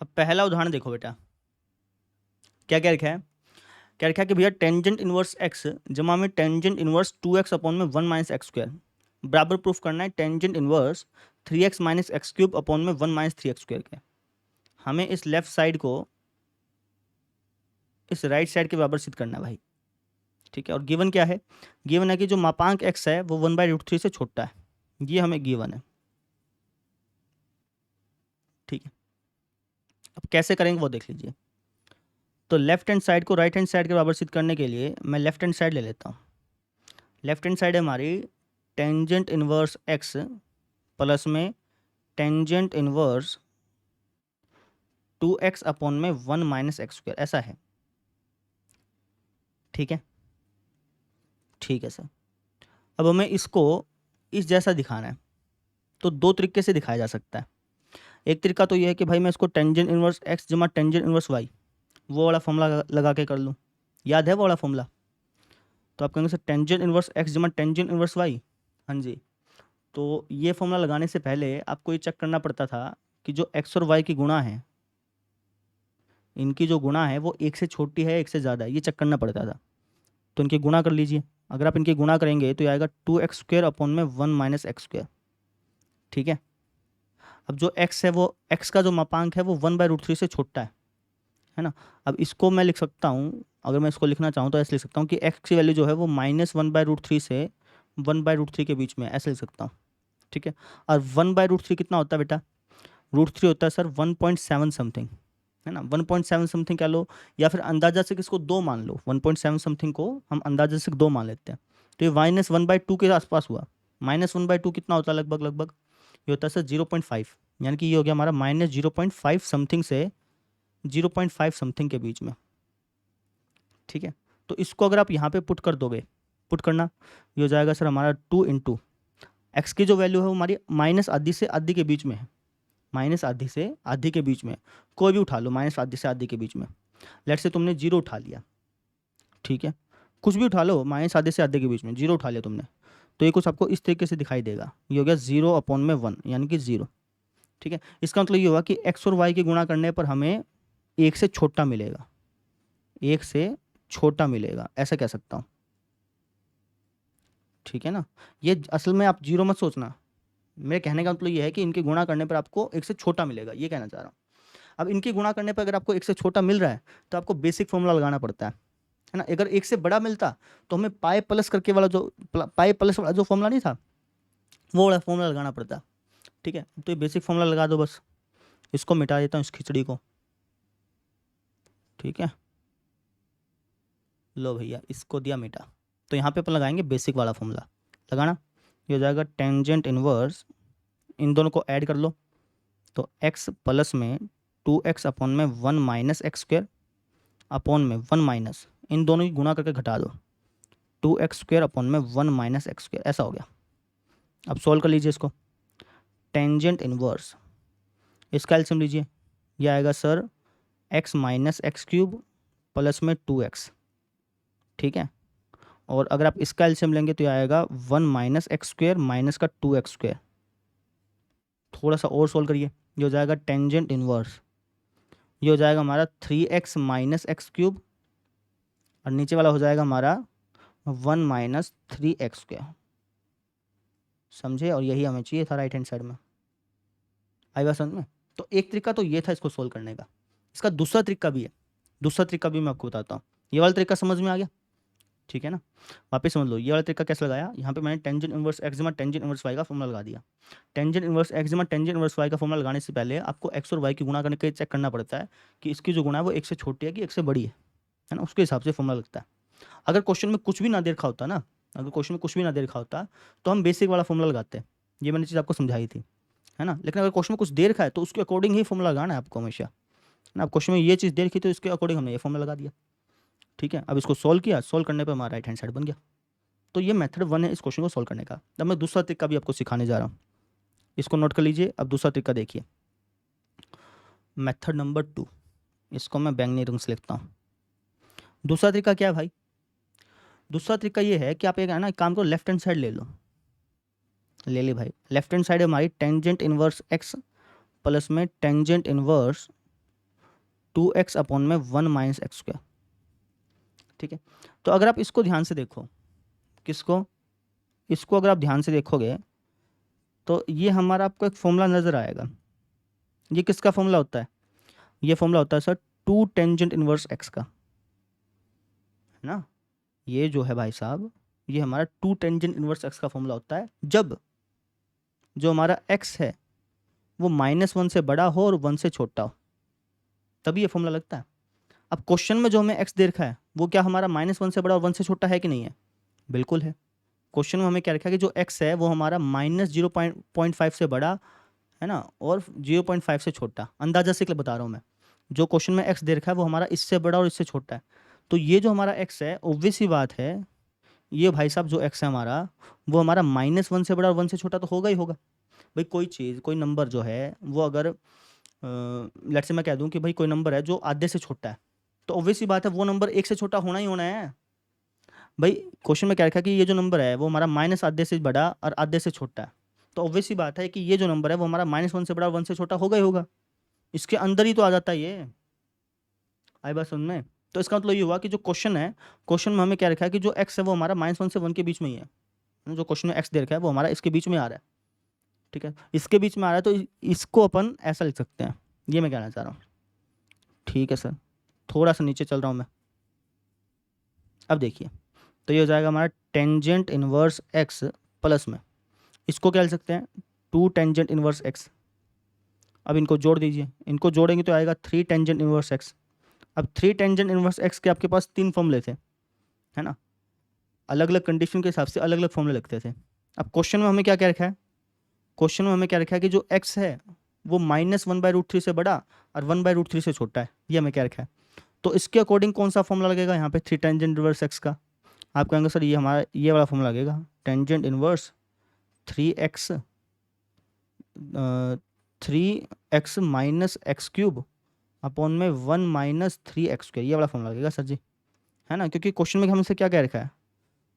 अब पहला उदाहरण देखो बेटा, क्या क्या लिखा है। क्या लिखा है कि भैया टेंजेंट इनवर्स एक्स जमा में टेंजेंट इनवर्स 2x अपॉन में 1 माइनस एक्स स्क्वायर बराबर प्रूफ करना है tangent inverse 3x minus x cube upon में 1 माइनस 3x स्क्वायर के। हमें इस लेफ्ट साइड को इस राइट साइड के बराबर सिद्ध करना है भाई। ठीक है, और गिवन क्या है? गिवन है कि जो मापांक x है वो 1/√3 से छोटा है, ये हमें गिवन है। ठीक है, अब कैसे करेंगे वो देख लीजिए। तो लेफ्ट हैंड साइड को राइट हैंड साइड के बराबर सिद्ध करने के लिए मैं लेफ्ट हैंड साइड ले लेता हूँ। लेफ्ट हैंड साइड है हमारी टेंजेंट इनवर्स x प्लस में टेंजेंट इनवर्स 2x अपॉन में 1 माइनस एक्स स्क्वायर, ऐसा है। ठीक है, ठीक है सर। अब हमें इसको इस जैसा दिखाना है, तो दो तरीके से दिखाया जा सकता है। एक तरीका तो ये है कि भाई मैं इसको टेंजेंट इनवर्स x जमा टेंजेंट इनवर्स y वो वाला फॉर्मूला लगा के कर लूँ। याद है वो वाला फॉर्मूला? तो आप कहेंगे सर टेंजेंट इनवर्स x जमा टेंजेंट इनवर्स y। हाँ जी, तो ये फॉर्मूला लगाने से पहले आपको ये चेक करना पड़ता था कि जो x और y की गुणा है, इनकी जो गुणा है वो एक से छोटी है एक से ज़्यादा है, ये चेक करना पड़ता था। तो इनकी गुणा कर लीजिए। अगर आप इनकी गुणा करेंगे तो ये आएगा 2x स्क्वायर अपॉन में 1 माइनस एक्स स्क्वायर। ठीक है, अब जो x है वो x का जो मापांक है वो 1/√3 से छोटा है ना। अब इसको मैं लिख सकता हूँ, अगर मैं इसको लिखना चाहूँ तो ऐसे लिख सकता हूँ कि x की वैल्यू जो है वो -1/√3 से 1/√3 के बीच में, ऐसे लिख सकता हूँ। ठीक है, और 1/√3 कितना होता है बेटा? √3 होता है सर 1.7 समथिंग, है ना। 1.7 समथिंग क्या लो, या फिर अंदाजा से किसको 2 मान लो। 1.7 समथिंग को हम अंदाजा से 2 मान लेते हैं, तो ये -1/2 के आसपास हुआ। -1/2 कितना होता है लगभग लगभग? ये होता है सर 0.5, यानी कि ये हो गया हमारा -0.5 समथिंग से 0.5 समथिंग के बीच में। ठीक है, तो इसको अगर आप यहाँ पे पुट कर दोगे, पुट करना, ये हो जाएगा सर हमारा 2 इंटू एक्स की जो वैल्यू है वो हमारी माइनस आधी से आधी के बीच में है। माइनस आधी से आधी के बीच में, कोई भी उठा लो, माइनस आधी से आधी के बीच में। लेट से तुमने 0 उठा लिया, ठीक है, कुछ भी उठा लो, माइनस आधे से आधे के बीच में 0 उठा लिया तुमने, तो ये कुछ आपको इस तरीके से दिखाई देगा। ये हो गया 0/1 यानी कि 0। ठीक है, इसका मतलब ये हुआ कि एक्स और वाई की गुणा करने पर हमें एक से छोटा मिलेगा, एक से छोटा मिलेगा, ऐसा कह सकता हूँ। ठीक है ना, ये असल में आप 0 मत सोचना, मेरे कहने का मतलब ये है कि इनके गुणा करने पर आपको एक से छोटा मिलेगा, ये कहना चाह रहा हूँ। अब इनकी गुणा करने पर अगर आपको एक से छोटा मिल रहा है तो आपको बेसिक फॉर्मूला लगाना पड़ता है ना। अगर एक से बड़ा मिलता तो हमें पाई प्लस करके वाला जो पाई प्लस वाला जो फॉर्मूला नहीं था, वो वाला फॉर्मूला लगाना पड़ता। ठीक है, तो ये बेसिक फॉर्मूला लगा दो बस। इसको मिटा देता हूँ, इस खिचड़ी को। ठीक है, लो भैया इसको दिया मिटा। तो यहाँ पे अपन लगाएंगे बेसिक वाला फॉर्मूला लगाना। ये हो जाएगा टेंजेंट इनवर्स, इन दोनों को ऐड कर लो, तो x प्लस में 2x अपॉन में 1 माइनस एक्स स्क्वायर अपॉन में 1 माइनस, इन दोनों की गुणा करके घटा दो, 2x स्क्वायर अपॉन में 1 माइनस एक्स स्क्वायर, ऐसा हो गया। अब सॉल्व कर लीजिए इसको। टेंजेंट इनवर्स, इसका एलसीएम लीजिए, यह आएगा sir x minus x cube plus में 2x। ठीक है, और अगर आप इसका एलसीएम लेंगे तो यह आएगा 1 माइनस एक्स स्क्वायर माइनस का 2x स्क्वायर। थोड़ा सा और सोल्व करिए, ये हो जाएगा टेंजेंट इनवर्स, ये हो जाएगा हमारा 3x माइनस एक्स क्यूब, और नीचे वाला हो जाएगा हमारा 1 माइनस 3x स्क्वायर। समझे? और यही हमें चाहिए था राइट हैंड साइड में। आई बात समझ में? तो एक तरीका तो ये था इसको सोल्व करने का। इसका दूसरा तरीका भी है, दूसरा तरीका भी मैं आपको बताता हूँ। ये वाला तरीका समझ में आ गया? ठीक है ना, वापस समझ लो। ये वाला तरीका कैसे लगाया, यहाँ पे मैंने टेंजेंट इनवर्स एक्स जमा टेंजेंट इनवर्स वाई का फॉर्मूला लगा दिया। टेंजेंट इनवर्स एक्स जमा टेंजेंट इनवर्स वाई का फॉर्मूला लगाने से पहले आपको एक्स और वाई की गुणा करने के चेक करना पड़ता है कि इसकी जो गुणा है वो एक से छोटी है कि एक से बड़ी है ना, उसके हिसाब से फॉर्मूला लगता है। अगर क्वेश्चन में कुछ भी ना दे रखा होता ना, अगर क्वेश्चन में कुछ भी ना दे रखा होता तो हम बेसिक वाला फॉर्मूला लगाते हैं, ये मैंने चीज़ आपको समझाई थी, है ना। लेकिन अगर क्वेश्चन में कुछ दे रखा है तो उसके अकॉर्डिंग ही फॉर्मूला लगाना है आपको हमेशा, है ना। क्वेश्चन में ये चीज़ दे रखी तो इसके अकॉर्डिंग हमने ये फॉर्मूला लगा दिया। ठीक है, अब इसको सॉल्व किया, सॉल्व करने पर हमारा राइट हैंड साइड बन गया। तो ये मेथड 1 है इस क्वेश्चन को सॉल्व करने का। अब मैं दूसरा तरीका भी आपको सिखाने जा रहा हूँ, इसको नोट कर लीजिए। अब दूसरा तरीका देखिए, मेथड नंबर 2, इसको मैं बैंगनी रंग से लिखता हूँ। दूसरा तरीका क्या है भाई? दूसरा तरीका ये है कि आप एक है ना, एक काम करो, लेफ्ट हैंड साइड ले लो। ले ली भाई, लेफ्ट हैंड साइड है हमारी टेंजेंट इनवर्स एक्स प्लस में टेंजेंट इनवर्स 2x अपॉन में 1 माइनस एक्स स्क्वायर। ठीक है, तो अगर आप इसको ध्यान से देखो, किसको, इसको अगर आप ध्यान से देखोगे तो ये हमारा आपको एक फॉर्मूला नज़र आएगा। ये किसका फॉर्मूला होता है? ये फॉर्मूला होता है सर 2 टेंजेंट इनवर्स एक्स का, है ना। ये जो है भाई साहब, ये हमारा 2 टेंजेंट इनवर्स एक्स का फॉर्मूला होता है जब जो हमारा एक्स है वो -1 से बड़ा हो और 1 से छोटा हो, तभी ये फॉर्मूला लगता है। अब क्वेश्चन में जो हमें एक्स दे रखा है वो क्या हमारा -1 से बड़ा और 1 से छोटा है कि नहीं है? बिल्कुल है। क्वेश्चन में हमें क्या रखा है कि जो एक्स है वो हमारा -0.5 से बड़ा, है ना, और 0.5 से छोटा। अंदाजा से बता रहा हूँ मैं, जो क्वेश्चन में एक्स दे रखा है वो हमारा इससे बड़ा और इससे छोटा है। तो ये जो हमारा एक्स है, ऑब्वियस ही बात है, ये भाई साहब जो एक्स है हमारा, वो हमारा -1 से बड़ा और 1 से छोटा तो होगा ही होगा। भाई कोई चीज़, कोई नंबर जो है वो अगर लेट से मैं कह दूं कि भाई कोई नंबर है जो आधे से छोटा है, तो ऑब्वियस ही बात है वो नंबर 1 से छोटा होना ही होना है। भाई क्वेश्चन में क्या रखा है कि ये जो नंबर है वो हमारा माइनस आधे से बड़ा और आधे से छोटा है, तो ऑब्वियस ही बात है कि ये जो नंबर है वो हमारा -1 से बड़ा और 1 से छोटा होगा ही होगा। इसके अंदर ही तो आ जाता है ये। आई बात समझ में? तो इसका मतलब ये हुआ कि जो क्वेश्चन है, क्वेश्चन में हमें क्या रखा है कि जो एक्स है वो हमारा -1 से 1 के बीच में ही है। जो क्वेश्चन में एक्स दे रखा है वो हमारा इसके बीच में आ रहा है। ठीक है, इसके बीच में आ रहा है तो इसको अपन ऐसा लिख सकते हैं, ये मैं कहना चाह रहा हूँ। ठीक है सर, थोड़ा सा नीचे चल रहा हूँ मैं। अब देखिए, तो ये हो जाएगा हमारा टेंजेंट इनवर्स एक्स प्लस में, इसको क्या लिख सकते हैं, 2 टेंजेंट इनवर्स एक्स। अब इनको जोड़ दीजिए, इनको जोड़ेंगे तो आएगा 3 टेंजेंट इनवर्स एक्स। अब 3 टेंजेंट इनवर्स एक्स के आपके पास 3 फॉर्मूले थे, है ना, अलग अलग कंडीशन के हिसाब से अलग अलग फॉर्मूले लगते थे। अब क्वेश्चन में हमें क्या क्या रखा है, क्वेश्चन में हमें क्या रखा है कि जो एक्स है वो -1/√3 से बड़ा और 1/√3 से छोटा है, ये हमें क्या रखा है। तो इसके अकॉर्डिंग कौन सा फॉर्मूला लगेगा यहाँ पे 3 टेंजेंट इनवर्स एक्स का? आप कहेंगे सर ये हमारा ये वाला फॉर्मूला लगेगा, tangent inverse 3x 3x minus x cube upon में 1 माइनस 3x², ये वाला फॉर्मूला लगेगा सर जी, है ना। क्योंकि क्वेश्चन में हमसे क्या कह रखा है,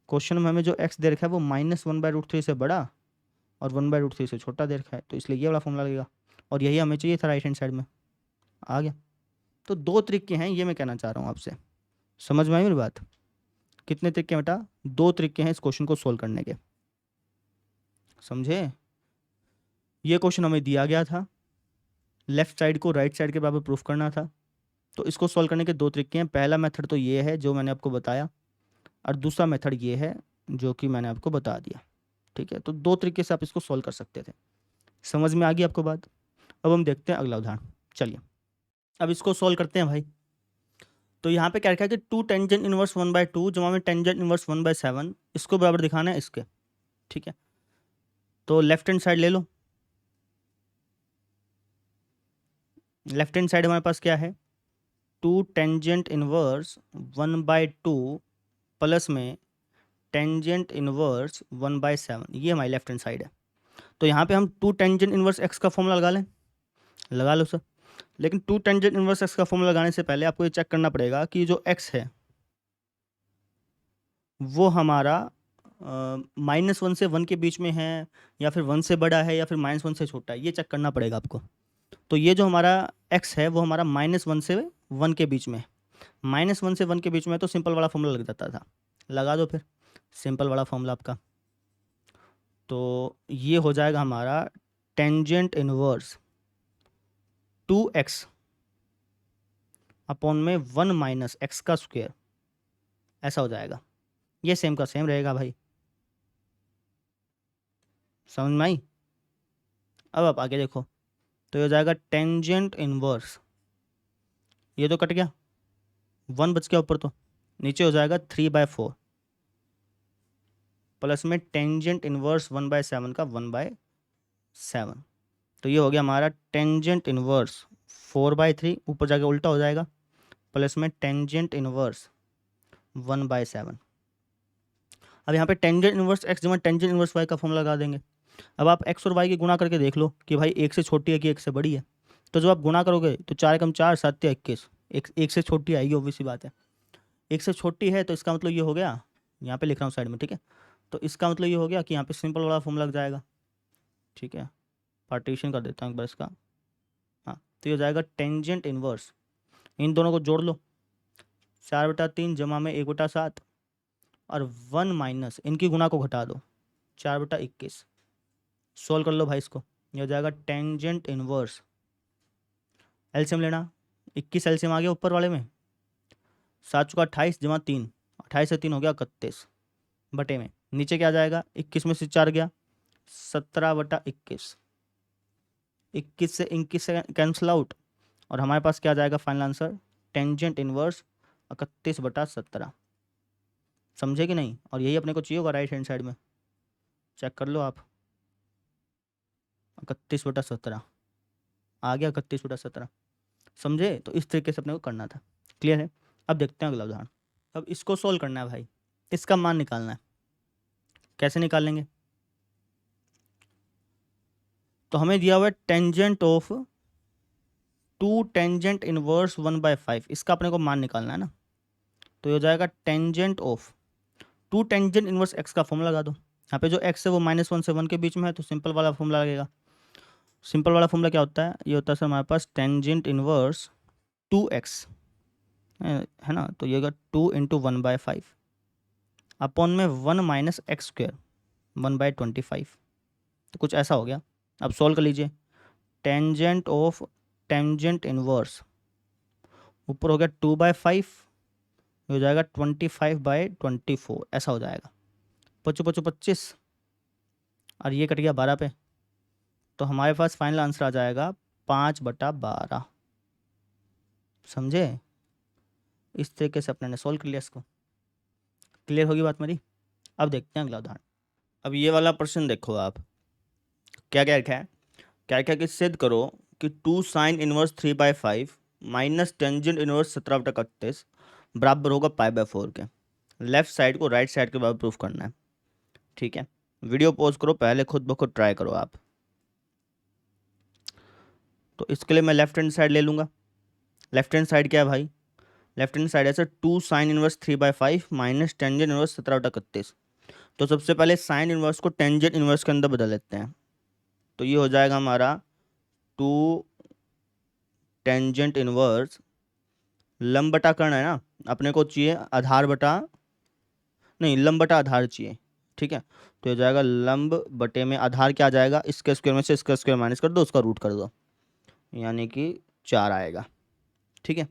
क्वेश्चन में हमें जो x दे रखा है वो -1/√3 से बड़ा और 1/√3 से छोटा दे रखा है, तो इसलिए ये वाला फॉर्मूला लगेगा। और यही हमें चाहिए था राइट हैंड साइड में, आ गया। तो 2 तरीके हैं, ये मैं कहना चाह रहा हूँ आपसे, समझ में आई मेरी बात? कितने तरीके बेटा? 2 तरीके हैं इस क्वेश्चन को सोल्व करने के, समझे। ये क्वेश्चन हमें दिया गया था, लेफ्ट साइड को राइट साइड के बराबर प्रूफ करना था, तो इसको सॉल्व करने के 2 तरीके हैं। पहला मेथड तो ये है जो मैंने आपको बताया, और दूसरा मेथड ये है जो कि मैंने आपको बता दिया। ठीक है, तो 2 तरीके से आप इसको सॉल्व कर सकते थे। समझ में आ गई आपको बात? अब हम देखते हैं अगला उदाहरण, चलिए अब इसको सॉल्व करते हैं भाई। तो यहाँ पे क्या रखा है कि 2 टेंजेंट इनवर्स 1/2 जमा में टेंजेंट इनवर्स 1/7, इसको बराबर दिखाना है इसके। ठीक है, तो लेफ्ट हैंड साइड ले लो। लेफ्ट हैंड साइड हमारे पास क्या है, 2 टेंजेंट इनवर्स 1/2 प्लस में टेंजेंट इनवर्स 1/7, ये हमारी लेफ्ट हैंड साइड है। तो यहाँ पे हम 2 टेंजेंट इनवर्स एक्स का फॉर्मूला लगा लें, लगा लो सर। लेकिन 2 टेंजेंट इनवर्स एक्स का फॉर्मूला लगाने से पहले आपको ये चेक करना पड़ेगा कि जो एक्स है वो हमारा -1 से 1 के बीच में है, या फिर 1 से बड़ा है, या फिर -1 से छोटा है, ये चेक करना पड़ेगा आपको। तो ये जो हमारा एक्स है वो हमारा -1 से 1 के बीच में है, -1 से 1 के बीच में है, तो सिंपल वाला फॉर्मूला लग जाता था। लगा दो फिर सिंपल वाला फॉर्मूला आपका। तो ये हो जाएगा हमारा टेंजेंट इनवर्स 2x अपॉन में 1 माइनस एक्स का स्क्वायर, ऐसा हो जाएगा। ये सेम का सेम रहेगा भाई, समझ में आई? अब आप आगे देखो, तो ये हो जाएगा टेंजेंट इनवर्स, ये तो कट गया, 1 बच गया ऊपर, तो नीचे हो जाएगा 3/4 प्लस में टेंजेंट इनवर्स 1/7 का 1/7। तो ये हो गया हमारा टेंजेंट इनवर्स 4/3, ऊपर जाके उल्टा हो जाएगा, प्लस में टेंजेंट इनवर्स 1/7। अब यहाँ पे टेंजेंट इनवर्स एक्स जमा टेंजेंट इनवर्स वाई का फॉर्मूला लगा देंगे। अब आप एक्स और वाई की गुणा करके देख लो कि भाई 1 से छोटी है कि 1 से बड़ी है। तो जब आप गुणा करोगे तो 4 × 4 7 × 21, एक से छोटी आएगी, ऑब्वियस सी बात है। 1 से छोटी है तो इसका मतलब ये हो गया, यहाँ पे लिख रहा हूँ साइड में, ठीक है। तो इसका मतलब ये हो गया कि यहाँ पे सिंपल वाला फॉर्मूला लग जाएगा। ठीक है, पार्टीशन कर देता हूँ एक बार इसका। हाँ, तो ये हो जाएगा टेंजेंट इनवर्स, इन दोनों को जोड़ लो, 4/3 जमा में 1/7 और 1 माइनस इनकी गुणा को घटा दो, 4/21। सोल्व कर लो भाई इसको, ये हो जाएगा टेंजेंट इनवर्स, एलसीएम लेना, 21 एलसीएम आ गया ऊपर वाले में, 7×28 जमा 3, 28 से 3 हो गया 31 बटे में, नीचे क्या आ जाएगा, 21 में से 4 गया, 17/21, 21 से 21 से कैंसिल आउट, और हमारे पास क्या आ जाएगा फाइनल आंसर, टेंजेंट इनवर्स 31/17। समझे कि नहीं? और यही अपने को चाहिए होगा राइट हैंड साइड में, चेक कर लो आप, 31/17 आ गया, 31/17। समझे? तो इस तरीके से अपने को करना था। क्लियर है? अब देखते हैं अगला उदाहरण। अब इसको सोल्व करना है भाई, इसका मान निकालना है। कैसे निकालेंगे? तो हमें दिया हुआ है टेंजेंट ऑफ 2 टेंजेंट इनवर्स 1/5, इसका अपने को मान निकालना है ना। तो ये हो जाएगा tangent of 2 tangent inverse x का फॉर्मूला लगा दो। यहाँ पे जो एक्स है वो -1 से 1 के बीच में है, तो सिंपल वाला फॉर्मूला लगेगा। सिंपल वाला फॉर्मूला क्या होता है? ये होता है सर हमारे पास टेंजेंट इनवर्स 2x है ना, तो ये होगा 2 × 1/5 अपॉन में 1 माइनस एक्स स्क्वायर 1/25, तो कुछ ऐसा हो गया। अब सॉल्व कर लीजिए, टेंजेंट ऑफ टेंजेंट इनवर्स ऊपर हो गया 2/5, हो जाएगा 25/24, ऐसा हो जाएगा। 25/25 और ये कट गया 12 पे, तो हमारे पास फाइनल आंसर आ जाएगा 5/12। समझे? इस तरीके से अपने ने सॉल्व कर लिया इसको। क्लियर होगी बात मेरी? अब देखते हैं अगला उदाहरण। अब ये वाला प्रश्न देखो आप, क्या क्या लिखा है? क्या क्या कि सिद्ध करो कि 2 sine inverse 3/5 minus tangent inverse 17/31 बराबर होगा π/4 के। लेफ्ट साइड को राइट साइड के बराबर प्रूफ करना है। ठीक है, वीडियो पॉज करो, पहले खुद ब खुद ट्राई करो आप। तो इसके लिए मैं लेफ्ट हैंड साइड ले लूँगा। लेफ्ट हैंड साइड क्या है भाई? लेफ्ट हैंड साइड है sir 2 sine inverse 3/5 minus tangent inverse 17/31। तो सबसे पहले साइन इनवर्स को टेंजेंट इनवर्स के अंदर बदल लेते हैं, तो ये हो जाएगा हमारा 2 टेंजेंट इनवर्स, लंब बटा कर्ण है ना, अपने को चाहिए आधार बटा, नहीं लंब बटा आधार चाहिए। ठीक है, तो हो जाएगा लंब बटे में आधार क्या आ जाएगा, इसके स्क्वायर में से इसका स्क्वायर माइनस कर दो, उसका रूट कर दो, यानी कि 4 आएगा। ठीक है,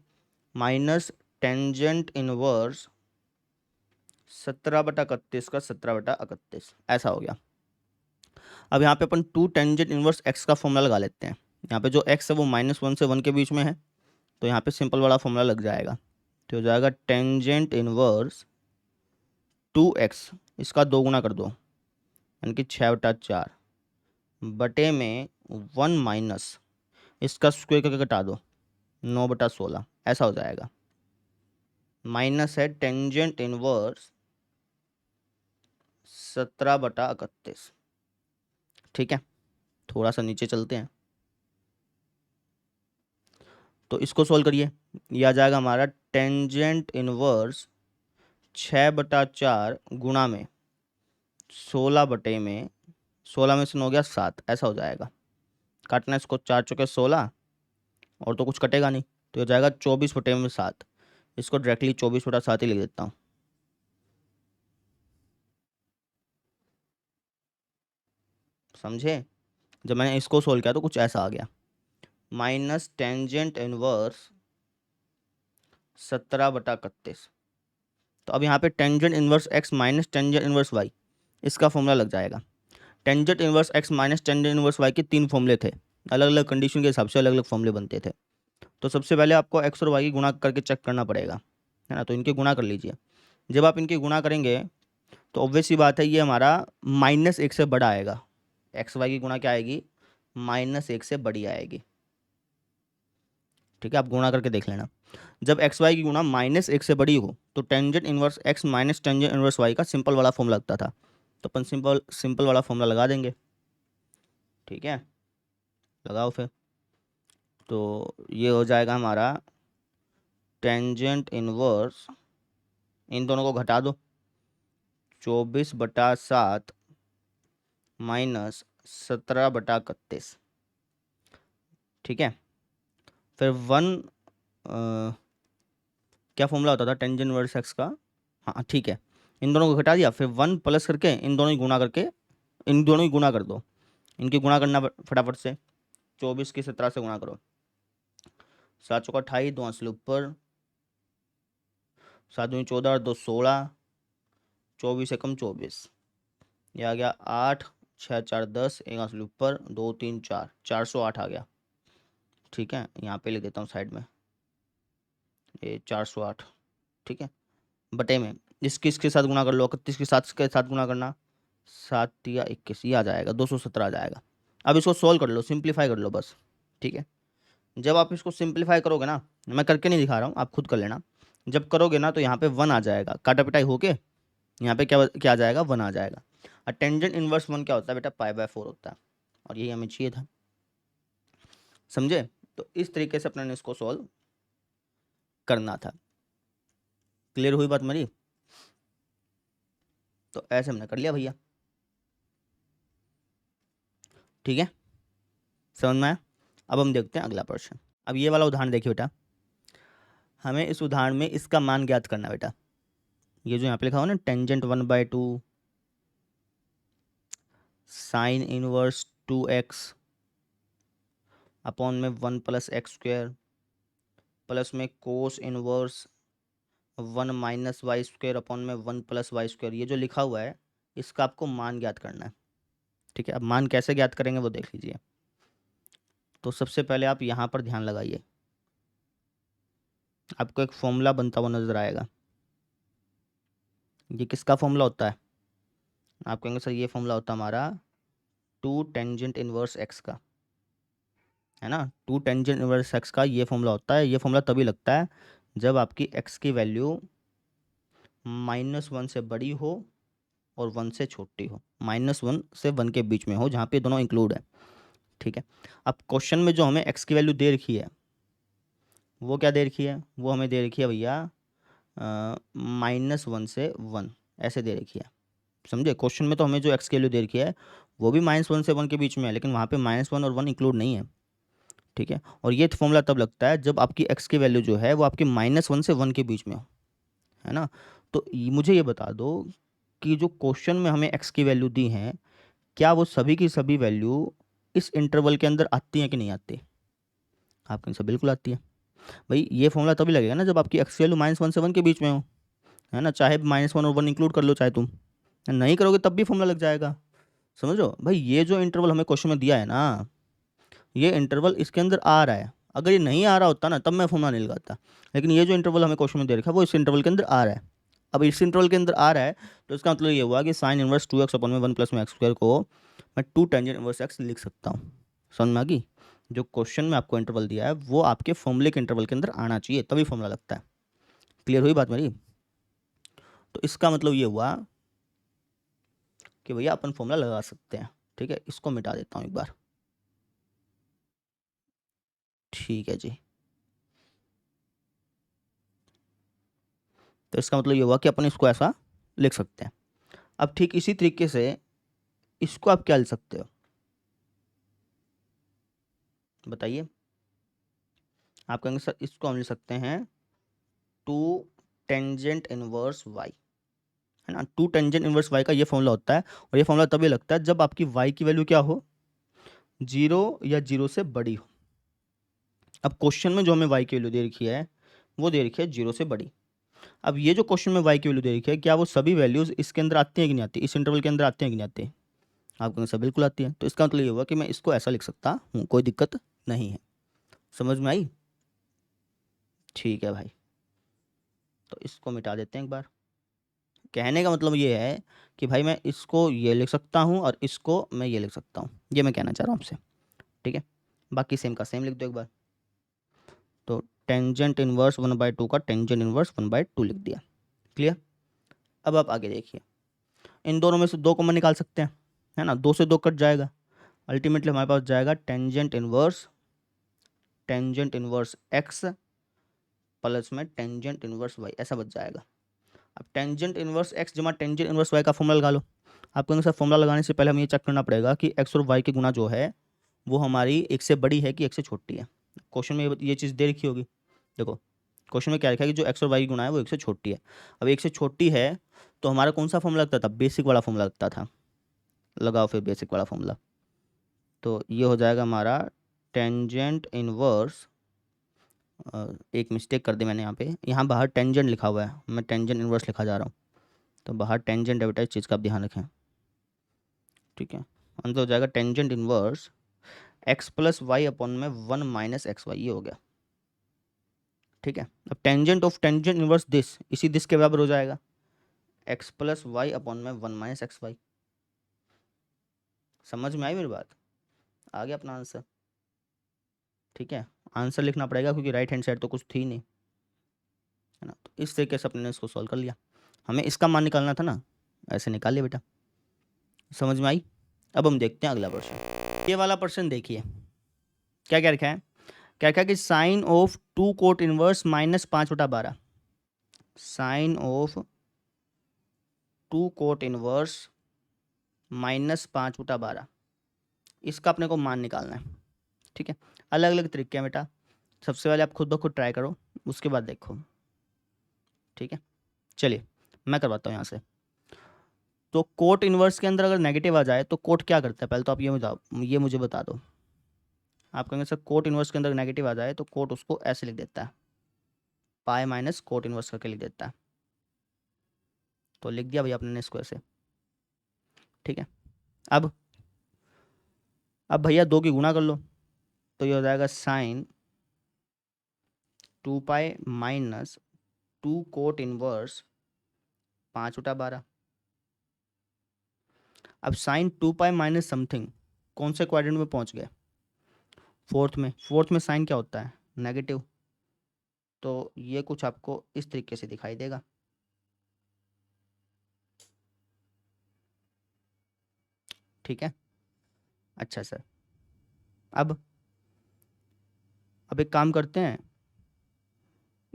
माइनस टेंजेंट इनवर्स 17/31 का 17/31, ऐसा हो गया। अब यहाँ पे अपन 2 टेंजेंट इनवर्स एक्स का फॉर्मूला लगा लेते हैं। यहाँ पे जो एक्स है वो -1 से 1 के बीच में है, तो यहाँ पे सिंपल वाला फॉर्मूला लग जाएगा। तो हो जाएगा टेंजेंट इनवर्स 2x, इसका 2 गुना कर दो, यानी कि 6/4 बटे में 1 माइनस इसका स्क्वायर करके घटा दो, 9/16, ऐसा हो जाएगा। माइनस है टेंजेंट इनवर्स 17/31। ठीक है, थोड़ा सा नीचे चलते हैं, तो इसको सोल्व करिए। ये आ जाएगा हमारा टेंजेंट इनवर्स 6/4 गुणा में 16 बटे में 16 में से 9 गया 7, ऐसा हो जाएगा। काटना इसको, 4 चौके 16, और तो कुछ कटेगा नहीं, तो हो जाएगा 24 बटे में 7। इसको डायरेक्टली 24/7 ही लिख देता हूँ। समझे? जब मैंने इसको सोल्व किया तो कुछ ऐसा आ गया, माइनस टेंजेंट इनवर्स 17/31। तो अब यहाँ पे tangent inverse x minus tangent inverse y, इसका फॉर्मूला लग जाएगा। Tangent inverse x minus tangent inverse Y के 3 फॉर्मूले थे, अलग अलग कंडीशन के हिसाब से अलग अलग फॉर्मूले बनते थे। तो सबसे पहले आपको एक्स और वाई की गुणा करके चेक करना पड़ेगा, है ना। तो इनके गुणा कर लीजिए। जब आप इनके गुणा करेंगे तो ऑब्वियस ही बात है ये हमारा -1 से बड़ा आएगा। एक्स वाई की गुणा क्या आएगी? -1 से बड़ी आएगी। ठीक है, आप गुणा करके देख लेना। जब एक्स वाई की गुणा -1 से बड़ी हो तो tangent inverse x minus tangent inverse y का सिंपल वाला फॉर्मूला लगता था, तो अपन सिंपल वाला फॉर्मूला लगा देंगे। ठीक है, लगाओ फिर। तो ये हो जाएगा हमारा टेंजेंट इनवर्स, इन दोनों को घटा दो, 24/7 माइनस 17/31। ठीक है, फिर 1 क्या फॉर्मूला होता था टेंजेंट इनवर्स एक्स का? हाँ ठीक है, इन दोनों को घटा दिया, फिर 1 प्लस करके इन दोनों ही गुणा करके, इन दोनों ही गुणा कर दो, इनकी गुणा करना फटाफट से। 24 की 17 से गुणा करो, 7 चौका 28, 2 असले ऊपर, 7 दूनी 14 और 2 16, 24 एकम 24, ये आ गया 8, 6 4 10, एक असले ऊपर, 2 3 4, 408 आ गया। ठीक है, यहाँ पे लिख देता हूँ साइड में, ये 408। ठीक है, बटे में इसके इसके साथ गुणा कर लो, 31 के साथ गुणा करना, 7 या 21, ये आ जाएगा 217 आ जाएगा। अब इसको सोल्व कर लो, सिंप्लीफाई कर लो बस। ठीक है, जब आप इसको सिंप्लीफाई करोगे ना, मैं करके नहीं दिखा रहा हूँ, आप खुद कर लेना, जब करोगे ना तो यहाँ पे 1 आ जाएगा, काटा पिटाई होके यहाँ पे क्या क्या आ जाएगा, 1 आ जाएगा। और टेंजेंट इनवर्स 1 क्या होता है बेटा, π/4 होता है, और यही हमें चाहिए था। समझे? तो इस तरीके से अपने ने इसको सॉल्व करना था। क्लियर हुई बात मेरी? तो ऐसे हमने कर लिया भैया। ठीक है, समझ में आया? अब हम देखते हैं अगला प्रश्न। अब ये वाला उदाहरण देखिए बेटा, हमें इस उदाहरण में इसका मान ज्ञात करना है बेटा। ये जो यहाँ पे लिखा हुआ ना, tangent 1/2 sine inverse 2x upon में 1 + x² प्लस में कोस इनवर्स 1 - y² अपॉन में 1 + y², ये जो लिखा हुआ है इसका आपको मान ज्ञात करना है। ठीक है, अब मान कैसे ज्ञात करेंगे वो देख लीजिए। तो सबसे पहले आप यहाँ पर ध्यान लगाइए, आपको एक फॉर्मूला बनता हुआ नजर आएगा। ये किसका फॉर्मूला होता है? आप कहेंगे सर ये फॉर्मूला होता है हमारा 2 टेंजेंट इनवर्स x का, है ना। 2 टेंजेंट इनवर्स x का ये फॉर्मूला होता है। ये फॉर्मूला तभी लगता है जब आपकी x की वैल्यू -1 से बड़ी हो और 1 से छोटी हो, -1 से 1 के बीच में हो, जहाँ पे दोनों इंक्लूड है। ठीक है, अब क्वेश्चन में जो हमें x की वैल्यू दे रखी है वो क्या दे रखी है, वो हमें दे रखी है भैया -1 से 1 ऐसे दे रखी है। समझे? क्वेश्चन में तो हमें जो x की वैल्यू दे रखी है वो भी -1 से 1 के बीच में है, लेकिन वहाँ पे -1 और 1 इंक्लूड नहीं है। ठीक है, और ये फॉर्मूला तब लगता है जब आपकी x की वैल्यू जो है वो आपकी -1 से 1 के बीच में हो, है ना। तो मुझे ये बता दो कि जो क्वेश्चन में हमें x की वैल्यू दी है, क्या वो सभी की सभी वैल्यू इस इंटरवल के अंदर आती हैं कि नहीं आती? आपके आंसर बिल्कुल आती है। भाई ये फॉर्मूला तभी लगेगा ना जब आपकी x की वैल्यू -1 से 1 के बीच में हो, है ना। चाहे -1 और 1 इंक्लूड कर लो, चाहे तुम नहीं करोगे तब भी फॉर्मूला लग जाएगा। समझो भाई, ये जो इंटरवल हमें क्वेश्चन में दिया है ना, ये इंटरवल इसके अंदर आ रहा है। अगर ये नहीं आ रहा होता ना तब मैं फॉर्मूला नहीं लगाता, लेकिन ये जो इंटरवल हमें क्वेश्चन में दे रखा है वो इस इंटरवल के अंदर आ रहा है। अब इस इंटरवल के अंदर आ रहा है तो इसका मतलब ये हुआ कि साइन इनवर्स 2x अपॉन में 1 + में x² को मैं 2 टेंजेंट इनवर्स x लिख सकता हूँ। समझ में आ गई? जो क्वेश्चन में आपको इंटरवल दिया है वो आपके फॉर्मूले के इंटरवल के अंदर आना चाहिए, तभी फॉर्मूला लगता है। क्लियर हुई बात मेरी? तो इसका मतलब ये हुआ कि भैया अपन फॉर्मूला लगा सकते हैं। ठीक है, इसको मिटा देता हूँ एक बार। ठीक है जी, तो इसका मतलब ये हुआ कि अपन इसको ऐसा लिख सकते हैं। अब ठीक इसी तरीके से इसको आप क्या लिख सकते हो बताइए? आप कहेंगे सर इसको हम लिख सकते हैं 2 टेंजेंट इनवर्स y, है ना। 2 टेंजेंट इनवर्स y का ये फॉर्मूला होता है, और ये फॉर्मूला तभी लगता है जब आपकी y की वैल्यू क्या हो, 0 या 0 से बड़ी हो। अब क्वेश्चन में जो हमें y की वैल्यू दे रखी है वो दे रखी है 0 से बड़ी। अब ये जो क्वेश्चन में y की वैल्यू दे रखी है, क्या वो सभी वैल्यूज इसके अंदर आती हैं कि नहीं आती, इस इंटरवल के अंदर आती हैं कि नहीं आती? आपको आंसर बिल्कुल आती है। तो इसका मतलब ये हुआ कि मैं इसको ऐसा लिख सकता हूँ, कोई दिक्कत नहीं है। समझ में आई? ठीक है भाई, तो इसको मिटा देते हैं एक बार। कहने का मतलब ये है कि भाई मैं इसको ये लिख सकता हूँ और इसको मैं ये लिख सकता हूँ, ये मैं कहना चाह रहा हूँ आपसे। ठीक है, बाकी सेम का सेम लिख दो एक बार। तो टेंजेंट इनवर्स 1/2 का टेंजेंट इनवर्स 1/2 लिख दिया। क्लियर? अब आप आगे देखिए, इन दोनों में से 2 कॉमन निकाल सकते हैं, है ना। 2 से 2 कट जाएगा, अल्टीमेटली हमारे पास जाएगा टेंजेंट इनवर्स एक्स प्लस में टेंजेंट इनवर्स वाई, ऐसा बच जाएगा। अब टेंजेंट इनवर्स एक्स जमा टेंजेंट इनवर्स वाई का फॉर्मूला लगा लो। आपको अनुसार फॉर्मूला लगाने से पहले हमें ये चेक करना पड़ेगा कि एक्स और वाई की गुना जो है वो हमारी एक से बड़ी है कि एक से छोटी है। क्वेश्चन में ये चीज़ दे रखी होगी, देखो क्वेश्चन में क्या लिखा है कि जो एक्स और वाई की गुणा है वो एक से छोटी है। अब एक से छोटी है तो हमारा कौन सा फॉर्मूला लगता था, बेसिक वाला फॉर्मूला लगता था। लगाओ फिर बेसिक वाला फॉर्मूला। तो ये हो जाएगा हमारा टेंजेंट इनवर्स, एक मिस्टेक कर दी मैंने यहाँ पे, यहाँ बाहर टेंजेंट लिखा हुआ है, मैं टेंजेंट इनवर्स लिखा जा रहा हूँ। तो बाहर टेंजेंट है बेटा, इस चीज़ का आप ध्यान रखें, ठीक है। अंदर हो जाएगा tangent inverse x plus y upon में 1 माइनस एक्स वाई, ये हो गया, ठीक है। अब tangent of tangent inverse this, इसी दिस के बराबर हो जाएगा एक्स प्लस वाई अपॉन में 1 माइनस एक्स वाई। समझ में आई मेरी बात, आ गया अपना आंसर, ठीक है। आंसर लिखना पड़ेगा क्योंकि राइट हैंड साइड तो कुछ थी नहीं, है ना। तो इस तरीके से अपने ने इसको सॉल्व कर लिया, हमें इसका मान निकालना था ना, ऐसे निकाल लिया बेटा। समझ में आई। अब हम देखते हैं अगला प्रश्न। ये वाला प्रश्न देखिए क्या क्या लिखा है। क्या लिखा है कि sine of 2 cot inverse minus 5/12, sine of 2 cot inverse minus 5/12, इसका अपने को मान निकालना है, ठीक है। अलग अलग तरीके हैं बेटा, सबसे पहले आप खुद ब खुद ट्राई करो, उसके बाद देखो, ठीक है। चलिए मैं करवाता हूँ यहाँ से। तो कोट इनवर्स के अंदर अगर नेगेटिव आ जाए तो कोट क्या करता है, पहले तो आप ये मुझे बता दो। आप कहेंगे सर कोट इनवर्स के अंदर नेगेटिव आ जाए तो कोट उसको ऐसे लिख देता है, पाई माइनस कोट इनवर्स करके लिख देता है। तो लिख दिया भैया आपने इसको ऐसे, ठीक है। अब भैया 2 की गुणा कर लो, तो ये हो जाएगा sine 2 pi minus 2 cot inverse 5/12। अब साइन 2 पाई माइनस समथिंग कौन से क्वाड्रेंट में पहुंच गए, फोर्थ में। फोर्थ में साइन क्या होता है, नेगेटिव। तो ये कुछ आपको इस तरीके से दिखाई देगा, ठीक है। अच्छा सर, अब एक काम करते हैं,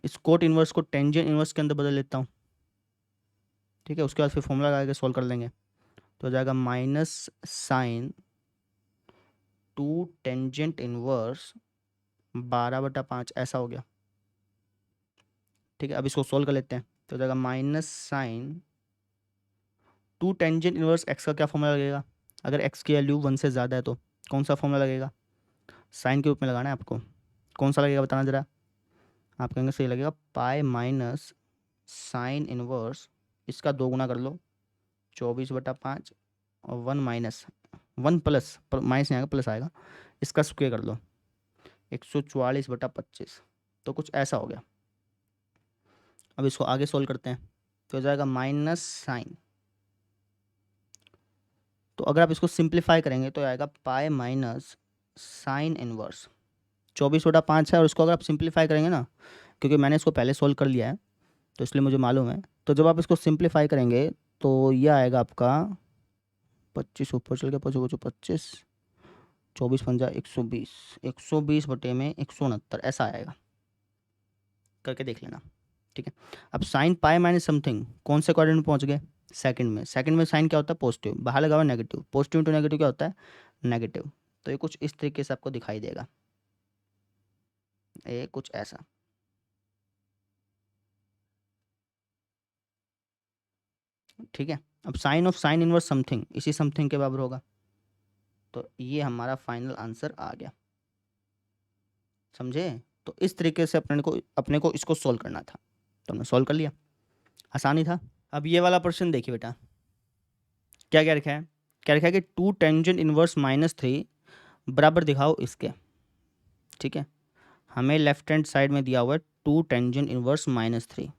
इस कोट इनवर्स को टेंजेंट इनवर्स के अंदर बदल लेता हूँ, ठीक है। उसके बाद फिर फॉर्मूला लगा के सॉल्व कर लेंगे। तो हो जाएगा माइनस साइन 2 टेंजेंट इनवर्स 12/5, ऐसा हो गया, ठीक है। अब इसको सॉल्व कर लेते हैं। तो हो जाएगा minus sine 2 tangent inverse x का क्या फॉर्मूला लगेगा, अगर एक्स की वैल्यू 1 से ज़्यादा है तो कौन सा फॉर्मूला लगेगा, साइन के रूप में लगाना है आपको। कौन सा लगेगा बताना ज़रा। आप कहेंगे सही लगेगा पाई माइनस साइन इनवर्स, इसका 2 गुना कर लो 24/5, और 1 माइनस 1 प्लस माइनस नहीं आएगा प्लस आएगा, इसका स्क्वायर कर लो 144/25। तो कुछ ऐसा हो गया। अब इसको आगे सोल्व करते हैं। तो हो जाएगा माइनस साइन, तो अगर आप इसको सिंप्लीफाई करेंगे तो आएगा पाई माइनस साइन इनवर्स 24/5 है। और इसको अगर आप सिंप्लीफाई करेंगे ना, क्योंकि मैंने इसको पहले सोल्व कर लिया है तो इसलिए मुझे मालूम है, तो जब आप इसको सिंप्लीफाई करेंगे तो यह आएगा आपका 25 ऊपर चल के 25 24 पंजा 120, 120/169 ऐसा आएगा, करके देख लेना, ठीक है। अब साइन पाई माइनस समथिंग कौन से क्वाड्रेंट में पहुंच गए, सेकंड में। सेकंड में साइन क्या होता है, पॉजिटिव, बाहर लगा हुआ नेगेटिव, पॉजिटिव इंटू नेगेटिव क्या होता है, नेगेटिव। तो ये कुछ इस तरीके से आपको दिखाई देगा, ये कुछ ऐसा, ठीक है। अब sine of sine inverse something इसी समथिंग के बराबर होगा। तो ये हमारा फाइनल आंसर आ गया, समझे। तो इस तरीके से अपने को इसको सोल्व करना था, तो हमने सोल्व कर लिया, आसानी था। अब ये वाला प्रश्न देखिए बेटा, क्या क्या लिखा है। क्या लिखा है कि 2 टेंजेंट इनवर्स -3 बराबर दिखाओ इसके, ठीक है। हमें लेफ्ट हैंड साइड में दिया हुआ है 2 टेंजेंट इनवर्स -3,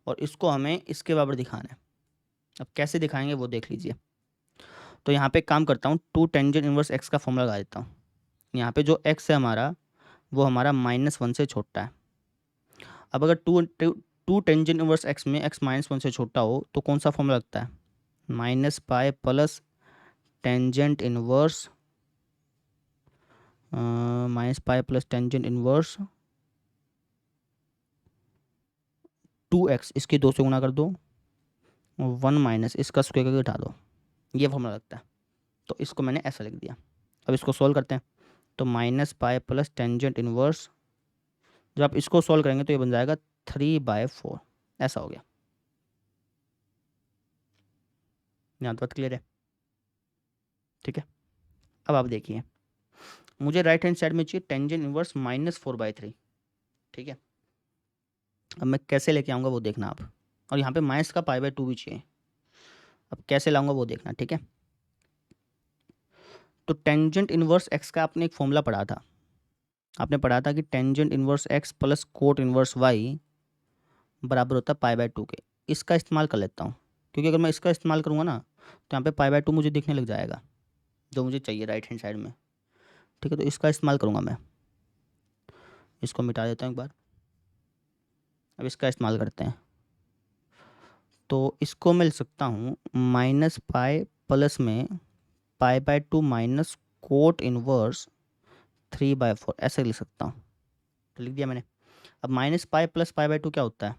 और इसको हमें इसके बराबर दिखाना है। अब कैसे दिखाएंगे वो देख लीजिए। तो यहाँ पे काम करता हूँ, 2 टेंजेंट इनवर्स एक्स का फॉर्मूला लगा देता हूँ। यहाँ पे जो एक्स है हमारा वो हमारा -1 से छोटा है। अब अगर टू टेंजेंट इनवर्स एक्स में एक्स -1 से छोटा हो तो कौन सा फॉर्मूला लगता है, -pi plus tangent inverse -pi plus tangent inverse 2x, इसके 2 से गुणा कर दो, 1 माइनस इसका स्क्वायर करके उठा दो, ये फॉर्मूला लगता है। तो इसको मैंने ऐसा लिख दिया। अब इसको सोल्व करते हैं। तो minus pi plus tangent inverse, जब आप इसको सॉल्व करेंगे तो ये बन जाएगा 3/4। ऐसा हो गया। यहाँ तो बात क्लियर है, ठीक है। अब आप देखिए, मुझे राइट हैंड साइड में चाहिए टेंजेंट इनवर्स -4/3, ठीक है। अब मैं कैसे लेके आऊँगा वो देखना आप, और यहाँ पे माइनस का पाई/2 भी चाहिए। अब कैसे लाऊंगा वो देखना, ठीक है। तो टेंजेंट इनवर्स एक्स का आपने एक फॉर्मूला पढ़ा था, आपने पढ़ा था कि tangent inverse x plus cot inverse y बराबर होता है पाई/2 के। इसका इस्तेमाल कर लेता हूँ, क्योंकि अगर मैं इसका इस्तेमाल करूँगा ना तो यहाँ पे पाई/2 मुझे दिखने लग जाएगा, जो मुझे चाहिए राइट हैंड साइड में, ठीक है। तो इसका इस्तेमाल करूँगा मैं, इसको मिटा देता हूँ एक बार। अब इसका इस्तेमाल करते हैं, तो इसको मिल सकता हूँ माइनस पाई प्लस में पाई/2 माइनस कोट इनवर्स 3/4, ऐसे लिख सकता हूँ। तो लिख दिया मैंने। अब माइनस पाई प्लस पाई/2 क्या होता है?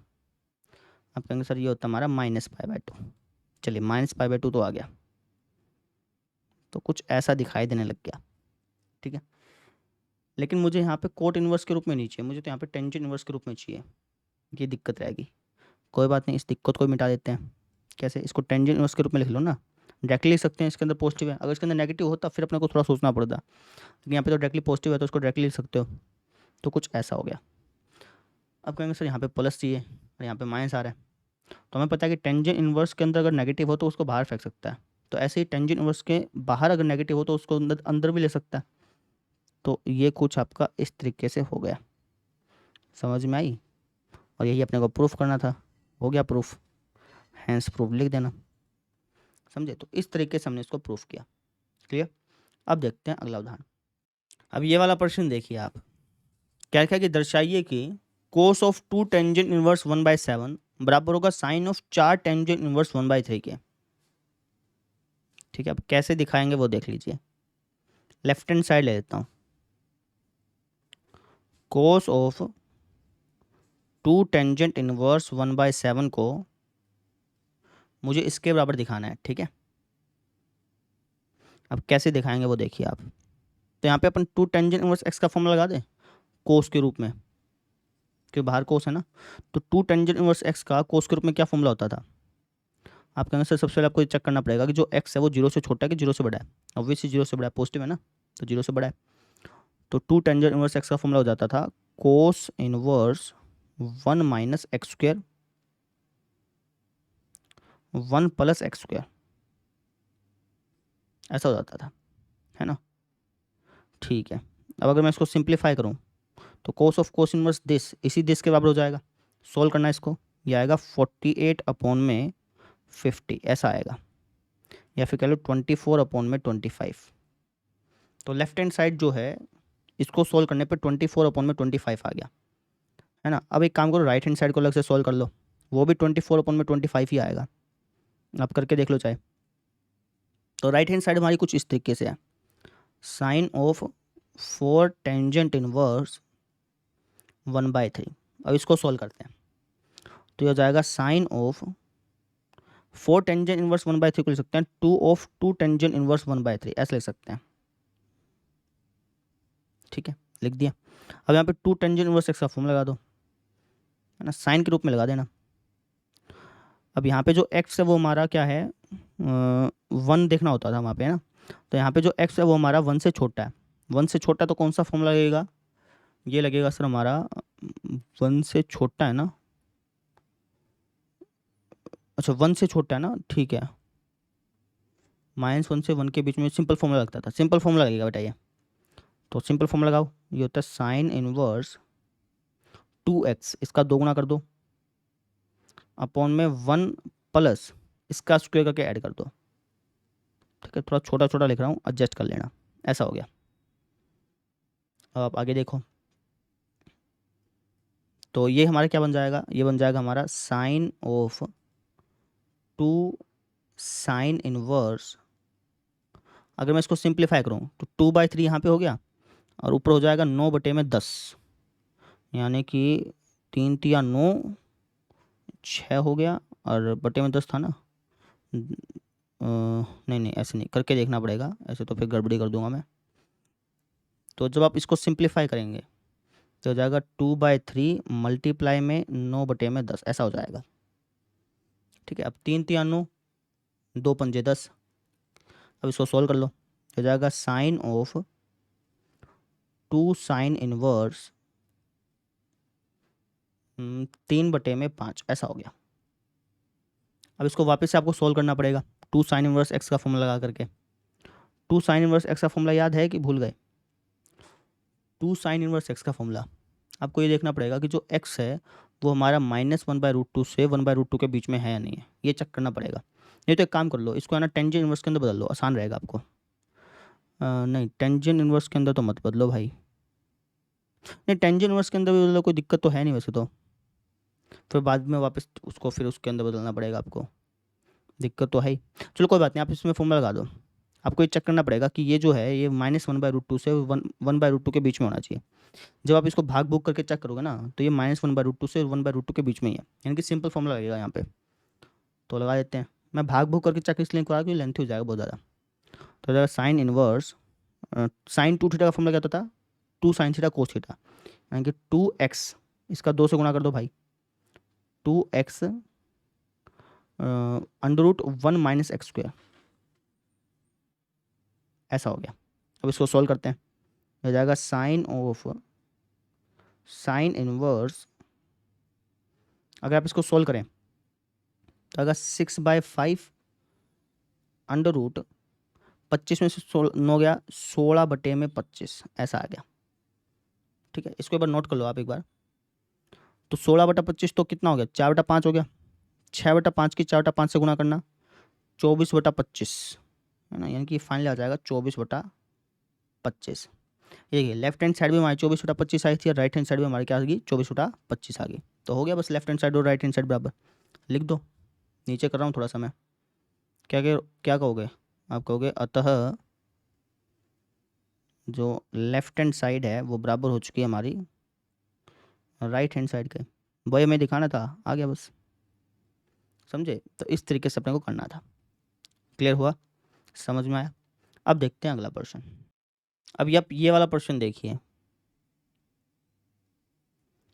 आप कहेंगे सर ये होता है हमारा माइनस पाई/2। चलिए माइनस पाई/2 तो आ गया, तो कुछ ऐसा दिखाई देने लग गया, ठीक है। लेकिन मुझे यहाँ पे कोट इनवर्स के रूप में नहीं चाहिए, मुझे तो यहाँ पे टेंजेंट इनवर्स के रूप में चाहिए। ये दिक्कत रहेगी, कोई बात नहीं, इस दिक्कत को मिटा देते हैं। कैसे? इसको टेंजेंट इनवर्स के रूप में लिख लो ना, डायरेक्टली लिख सकते हैं। इसके अंदर पॉजिटिव है, अगर इसके अंदर नेगेटिव होता फिर अपने को थोड़ा सोचना पड़ता, लेकिन यहाँ पे तो डायरेक्टली पॉजिटिव है तो उसको डायरेक्टली लिख सकते हो। तो कुछ ऐसा हो गया। अब कहेंगे सर यहाँ पे प्लस चाहिए और यहाँ पे माइनस आ रहा है, तो हमें पता है कि टेंजेंट इनवर्स के अंदर अगर नेगेटिव हो तो उसको बाहर फेंक सकता है। तो ऐसे ही टेंजेंट इनवर्स के बाहर अगर नेगेटिव हो तो उसको अंदर अंदर भी ले सकता है। तो ये कुछ आपका इस तरीके से हो गया, समझ में आई? और यही अपने को प्रूफ करना था, हो गया प्रूफ, हैंस प्रूफ लिख देना, समझे? तो इस तरीके से हमने इसको प्रूफ किया, क्लियर। अब देखते हैं अगला उदाहरण। अब ये वाला प्रश्न देखिए आप, क्या क्या कि दर्शाइए कि कोस ऑफ 2 टेंजेंट इनवर्स 1/7 बराबर होगा साइन ऑफ 4 टेंजेंट इनवर्स 1/3 के, ठीक है। अब कैसे दिखाएंगे वो देख लीजिए। लेफ्ट हैंड साइड ले लेता हूँ, कोस ऑफ 2 टेंजेंट इनवर्स 1/7 को मुझे इसके बराबर दिखाना है, ठीक है। अब कैसे दिखाएंगे वो देखिए आप। तो यहाँ पे अपन 2 टेंजेंट इनवर्स एक्स का फॉर्मूला लगा दें कोस के रूप में, क्योंकि बाहर कोस है ना। तो 2 टेंजेंट इनवर्स एक्स का कोस के रूप में क्या फॉर्मूला होता था? आप कहेंगे सर सबसे पहले आपको चेक करना पड़ेगा कि जो एक्स है वो 0 से छोटा है कि 0 से बड़ा है। ऑब्वियसली 0 से बड़ा है, पॉजिटिव है ना, तो 0 से बड़ा है। तो 2 टेंजेंट इनवर्स एक्स का फॉर्मूला हो जाता था cos inverse 1 minus x square 1 plus x square, ऐसा हो जाता था, है ना। ठीक है। अब अगर मैं इसको सिंप्लीफाई करूँ तो cos of cos inverse this इसी दिस के बराबर हो जाएगा। सोल्व करना है इसको, ये आएगा 48/50, ऐसा आएगा, या फिर कह लो 24/25। तो लेफ्ट हैंड साइड जो है इसको सोल्व करने पे 24/25 आ गया, है ना। अब एक काम करो, राइट हैंड साइड को अलग से सोल्व कर लो, वो भी 24/25 ही आएगा। आप करके देख लो चाहे। तो राइट हैंड साइड हमारी कुछ इस तरीके से है, साइन ऑफ 4 टेंजेंट इनवर्स 1/3। अब इसको सोल्व करते हैं, तो ये हो जाएगा साइन ऑफ 4 टेंजेंट इनवर्स 1/3 को लिख सकते हैं 2 ऑफ 2 टेंजेंट इनवर्स 1/3, ऐसे लिख सकते हैं, ठीक है। लिख दिया। अब यहाँ पे 2 टेंजेंट इनवर्स एक्स का फॉर्मूला लगा दो, है ना, साइन के रूप में लगा देना। अब यहाँ पे जो एक्स है वो हमारा क्या है, 1 देखना होता था वहाँ पे, है ना। तो यहाँ पे जो एक्स है वो हमारा 1 से छोटा है। 1 से छोटा तो कौन सा फॉर्मूला लगेगा? ये लगेगा सर हमारा 1 से छोटा है ना, अच्छा 1 से छोटा है ना, ठीक है। -1 से 1 के बीच में सिंपल फॉर्मूला लगता था, सिंपल फॉर्मूला लगेगा बेटा ये। तो सिंपल फॉर्मूला लगाओ, ये होता है साइन इनवर्स 2x, इसका 2 गुना कर दो अपॉन में 1 प्लस इसका स्क्वायर करके ऐड कर दो, ठीक है। थोड़ा छोटा छोटा लिख रहा हूँ, एडजस्ट कर लेना, ऐसा हो गया। अब आप आगे देखो, तो ये हमारा क्या बन जाएगा, ये बन जाएगा हमारा साइन ऑफ 2 साइन इनवर्स, अगर मैं इसको सिंप्लीफाई करूँ तो 2/3 यहाँ पे हो गया, और ऊपर हो जाएगा 9/10, यानी कि 3 तिया 9, 6 हो गया, और बटे में 10 था ना। नहीं नहीं, ऐसे नहीं करके देखना पड़ेगा, ऐसे तो फिर गड़बड़ी कर दूंगा मैं। तो जब आप इसको सिंप्लीफाई करेंगे तो हो जाएगा 2/3 मल्टीप्लाई में 9/10 ऐसा हो जाएगा। ठीक है, अब 3 3 2 पंजे 10। अब इसको सोल्व कर लो, हो जाएगा साइन ऑफ 2 साइन इनवर्स 3/5 ऐसा हो गया। अब इसको वापस से आपको सोल्व करना पड़ेगा 2 साइन इनवर्स एक्स का फॉर्मूला लगा करके। 2 साइन इनवर्स एक्स का फॉर्मूला याद है कि भूल गए? 2 साइन इनवर्स एक्स का फॉर्मूला आपको ये देखना पड़ेगा कि जो एक्स है वो हमारा -1/√2 से 1/√2 के बीच में है या नहीं है, ये चेक करना पड़ेगा। नहीं तो एक काम कर लो, इसको है ना टेंजेंट इनवर्स के अंदर बदल लो, आसान रहेगा आपको। नहीं, टेंजेंट इनवर्स के अंदर तो मत बदलो भाई। नहीं, टेंजेंट इनवर्स के अंदर भी बदलो, कोई दिक्कत तो है नहीं वैसे तो। फिर बाद में वापस उसको फिर उसके अंदर बदलना पड़ेगा आपको, दिक्कत तो है ही। चलो कोई बात नहीं, आप इसमें फॉर्मूला लगा दो। आपको ये चेक करना पड़ेगा कि ये जो है ये -1/√2 से 1/√2 के बीच में होना चाहिए। जब आप इसको भाग भूग करके चेक करोगे ना तो ये -1/√2 से 1/√2 के बीच में ही है, यानी कि सिंपल फॉर्मूला लगेगा यहाँ पे। तो लगा देते हैं। मैं भाग भूग करके चेक इसलिए करा क्योंकि लेंथ हो जाएगा बहुत ज़्यादा। तो हो जाएगा साइन इनवर्स साइन 2 थीटा का फॉर्मूला क्या होता था? 2 साइन थीटा कोस थीटा, यानी कि 2x, इसका 2 से गुणा कर दो भाई, 2x √1 - x², ऐसा हो गया। अब इसको सोल्व करते हैं, हो जाएगा साइन ऑफ साइन इनवर्स, अगर आप इसको सोल्व करें तो अगर 6/5 √25 में से 9 गया 16/25 ऐसा आ गया। ठीक है, इसको एक बार नोट कर लो आप एक बार। तो 16/25 तो कितना हो गया? 4/5 हो गया। 6/5 की 4/5 से गुणा करना, 24/25 है ना, यानी कि फाइनली आ जाएगा 24/25। ये लेफ्ट हैंड साइड भी हमारी 24/25 आई थी और राइट हैंड साइड भी हमारी क्या आ गई? 24/25 आ गई। तो हो गया बस, लेफ्ट हैंड साइड और राइट हैंड साइड बराबर लिख दो। नीचे कर रहा हूँ थोड़ा सा मैं, क्या कहोगे आप? कहोगे अतः जो लेफ्ट हैंड साइड है वो बराबर हो चुकी है हमारी राइट हैंड साइड के। वही हमें दिखाना था, आ गया बस, समझे? तो इस तरीके से अपने को करना था। क्लियर हुआ? समझ में आया? अब देखते हैं अगला प्रश्न। अब आप ये वाला प्रश्न देखिए,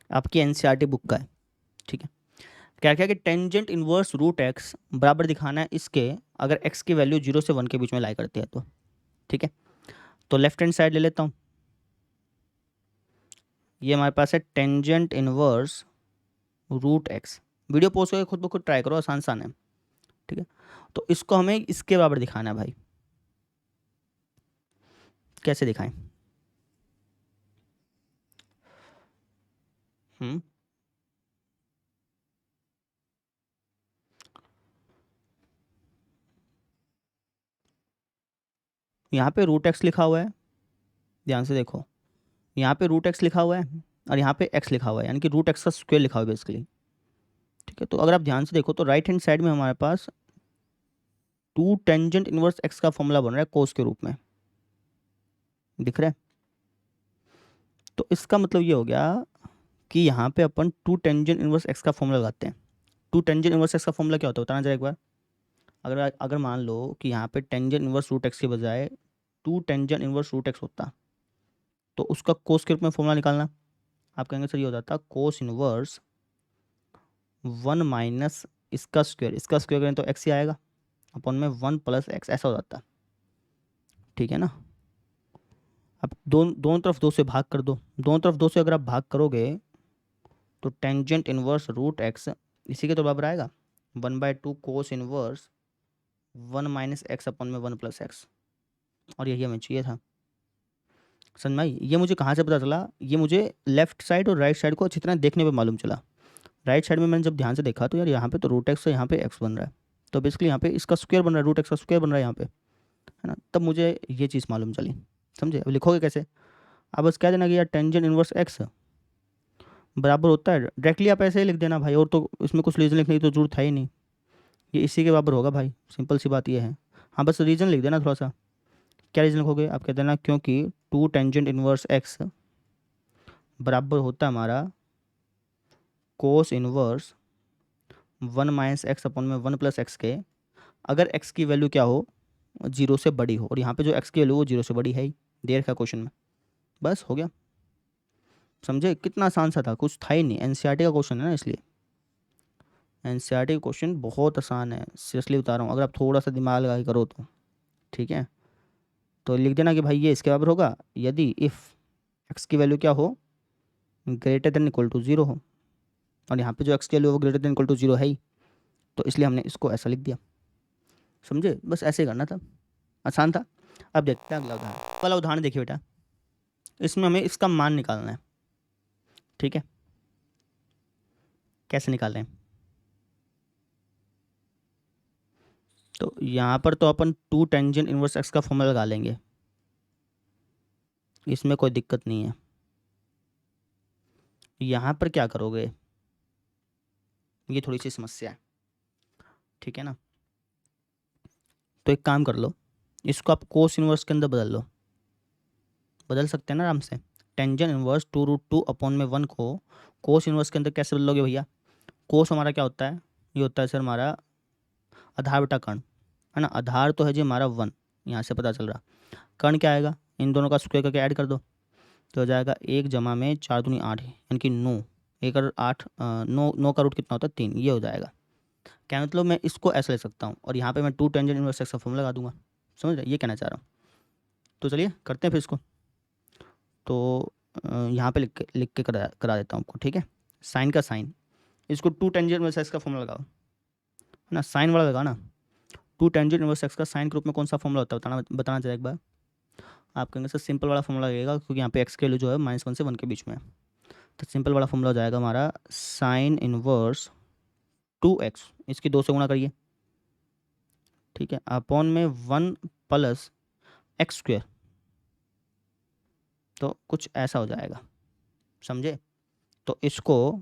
आपकी एनसीईआरटी बुक का है। ठीक है, क्या क्या कि टेंजेंट इनवर्स रूट एक्स बराबर दिखाना है इसके अगर एक्स की वैल्यू 0 से 1 के बीच में लाई करती है तो। ठीक है, तो लेफ्ट हैंड साइड ले लेता हूँ। ये हमारे पास है tangent inverse root x. Video post करके खुद ब खुद ट्राई करो, आसान है। ठीक है, तो इसको हमें इसके बराबर दिखाना है भाई। कैसे दिखाएं? हम्म यहाँ पे रूट एक्स लिखा हुआ है, ध्यान से देखो, यहाँ पे रूट एक्स लिखा हुआ है और यहाँ पे एक्स लिखा हुआ है, यानी कि रूट एक्स का स्क्वायर लिखा हुआ है बेसिकली। ठीक है, तो अगर आप ध्यान से देखो तो राइट हैंड साइड में हमारे पास 2 टेंजेंट इनवर्स एक्स का फॉर्मूला बन रहा है कोस के रूप में, दिख रहा है? तो इसका मतलब ये हो गया कि यहाँ पे अपन 2 टेंजेंट इनवर्स एक्स का फॉर्मूला लगाते हैं। 2 टेंजेंट इनवर्स एक्स का फॉर्मूला क्या होता है बताना जरा एक बार। अगर अगर मान लो कि यहाँ पे टेंजेंट इनवर्स रूट एक्स के बजाय 2 टेंजेंट इनवर्स रूट एक्स होता तो उसका कोस के रूप में फॉर्मूला निकालना। आप कहेंगे सर ये हो जाता कोस इनवर्स 1 माइनस इसका स्क्वायर करें तो एक्स ही आएगा, अपन में 1 + एक्स ऐसा हो जाता। ठीक है ना? अब दोनों तरफ 2 से भाग कर दो, दोनों तरफ 2 से अगर आप भाग करोगे तो टेंजेंट इनवर्स रूट एक्स इसी के तो बराबर आएगा 1/2 कोस इनवर्स 1 - एक्स अपन में 1 + एक्स। और यही हमें चाहिए था। समझ में आई? ये मुझे कहाँ से पता चला? ये मुझे लेफ्ट साइड और राइट साइड को अच्छी तरह देखने पे मालूम चला। राइट साइड में मैंने जब ध्यान से देखा तो यार यहाँ पे तो रूट एक्स है, यहाँ पे एक्स बन रहा है, तो बेसिकली यहाँ पे इसका स्क्वायर बन रहा है, रूट एक्स का स्क्वायर बन रहा है यहाँ पे, है ना? तब मुझे ये चीज़ मालूम चली। समझे? अब लिखोगे कैसे? अब बस कह देना कि यार टेंजेंट इनवर्स एक्स बराबर होता है, डायरेक्टली आप ऐसे ही लिख देना भाई, और तो इसमें कुछ रीज़न लिखने की तो जरूरत है ही नहीं, ये इसी के बराबर होगा भाई, सिंपल सी बात ये है। हाँ बस रीज़न लिख देना थोड़ा सा। क्या रीज़न लिखोगे? आप कह देना क्योंकि 2 टेंजेंट इनवर्स एक्स बराबर होता है हमारा कोस इनवर्स 1 - एक्स अपन में 1 + एक्स के, अगर एक्स की वैल्यू क्या हो 0 से बड़ी हो, और यहाँ पे जो एक्स की वैल्यू वो 0 से बड़ी है ही, दे रखा क्वेश्चन में, बस हो गया। समझे, कितना आसान सा था, कुछ था ही नहीं, एनसीईआरटी का क्वेश्चन है ना इसलिए। एनसीईआरटी का क्वेश्चन बहुत आसान है, सीरियसली बता रहा हूँ, अगर आप थोड़ा सा दिमाग लगा के करो तो। ठीक है, तो लिख देना कि भाई ये इसके बराबर होगा यदि इफ़ एक्स की वैल्यू क्या हो, ग्रेटर देन इक्वल टू 0 हो, और यहाँ पे जो एक्स की वैल्यू वो ग्रेटर देन इक्वल टू 0 है ही, तो इसलिए हमने इसको ऐसा लिख दिया। समझे, बस ऐसे ही करना था, आसान था। अब देखते हैं अगला उदाहरण। वाला उदाहरण देखिए बेटा, इसमें हमें इसका मान निकालना है। ठीक है, कैसे निकाल रहे हैं, तो यहाँ पर तो अपन 2 टेंजेंट इनवर्स एक्स का फॉर्मूला लगा लेंगे, इसमें कोई दिक्कत नहीं है। यहाँ पर क्या करोगे, ये थोड़ी सी समस्या है। ठीक है ना, तो एक काम कर लो, इसको आप कोस इनवर्स के अंदर बदल लो, बदल सकते हैं ना आराम से। टेंजेंट इनवर्स 2√2 अपॉन में 1 को कोस इनवर्स के अंदर कैसे बदलोगे भैया। कोस हमारा क्या होता है, ये होता है सर हमारा आधार बटा कर्ण, है ना। आधार तो है जी हमारा 1, यहाँ से पता चल रहा। कर्ण क्या आएगा, इन दोनों का स्क्वायर करके ऐड कर दो, तो हो जाएगा 1 जमा में 4 दूनी 8, यानी कि 9, 1 और 8 9 का रूट कितना होता है 3, ये हो जाएगा। क्या मतलब मैं इसको ऐसा ले सकता हूँ, और यहाँ पे मैं 2 टेंजेंट इनवर्स एक्स का फॉर्मूला लगा दूंगा। समझ रहे, ये कहना चाह रहा हूँ। तो चलिए करते हैं फिर इसको, तो यहाँ पे लिख के करा देता हूँ आपको। ठीक है, साइन का साइन, इसको 2 टेंजेंट इनवर्स एक्स का फॉर्मूला लगाओ, है ना, साइन वाला लगा ना। 2 टेंजेंट इनवर्स एक्स का साइन के रूप में कौन सा फॉर्मूला होता है बताना चाहिए एक बार। आप कहेंगे सर सिंपल वाला फॉर्मूला लगेगा, क्योंकि यहाँ पे एक्स के वैल्यू जो है -1 से 1 के बीच में है। तो सिंपल वाला फॉर्मूला हो जाएगा हमारा साइन इनवर्स 2x, इसकी 2 से गुणा करिए। ठीक है, अपॉन में 1 प्लस एक्स स्क्वेयर, तो कुछ ऐसा हो जाएगा। समझे, तो इसको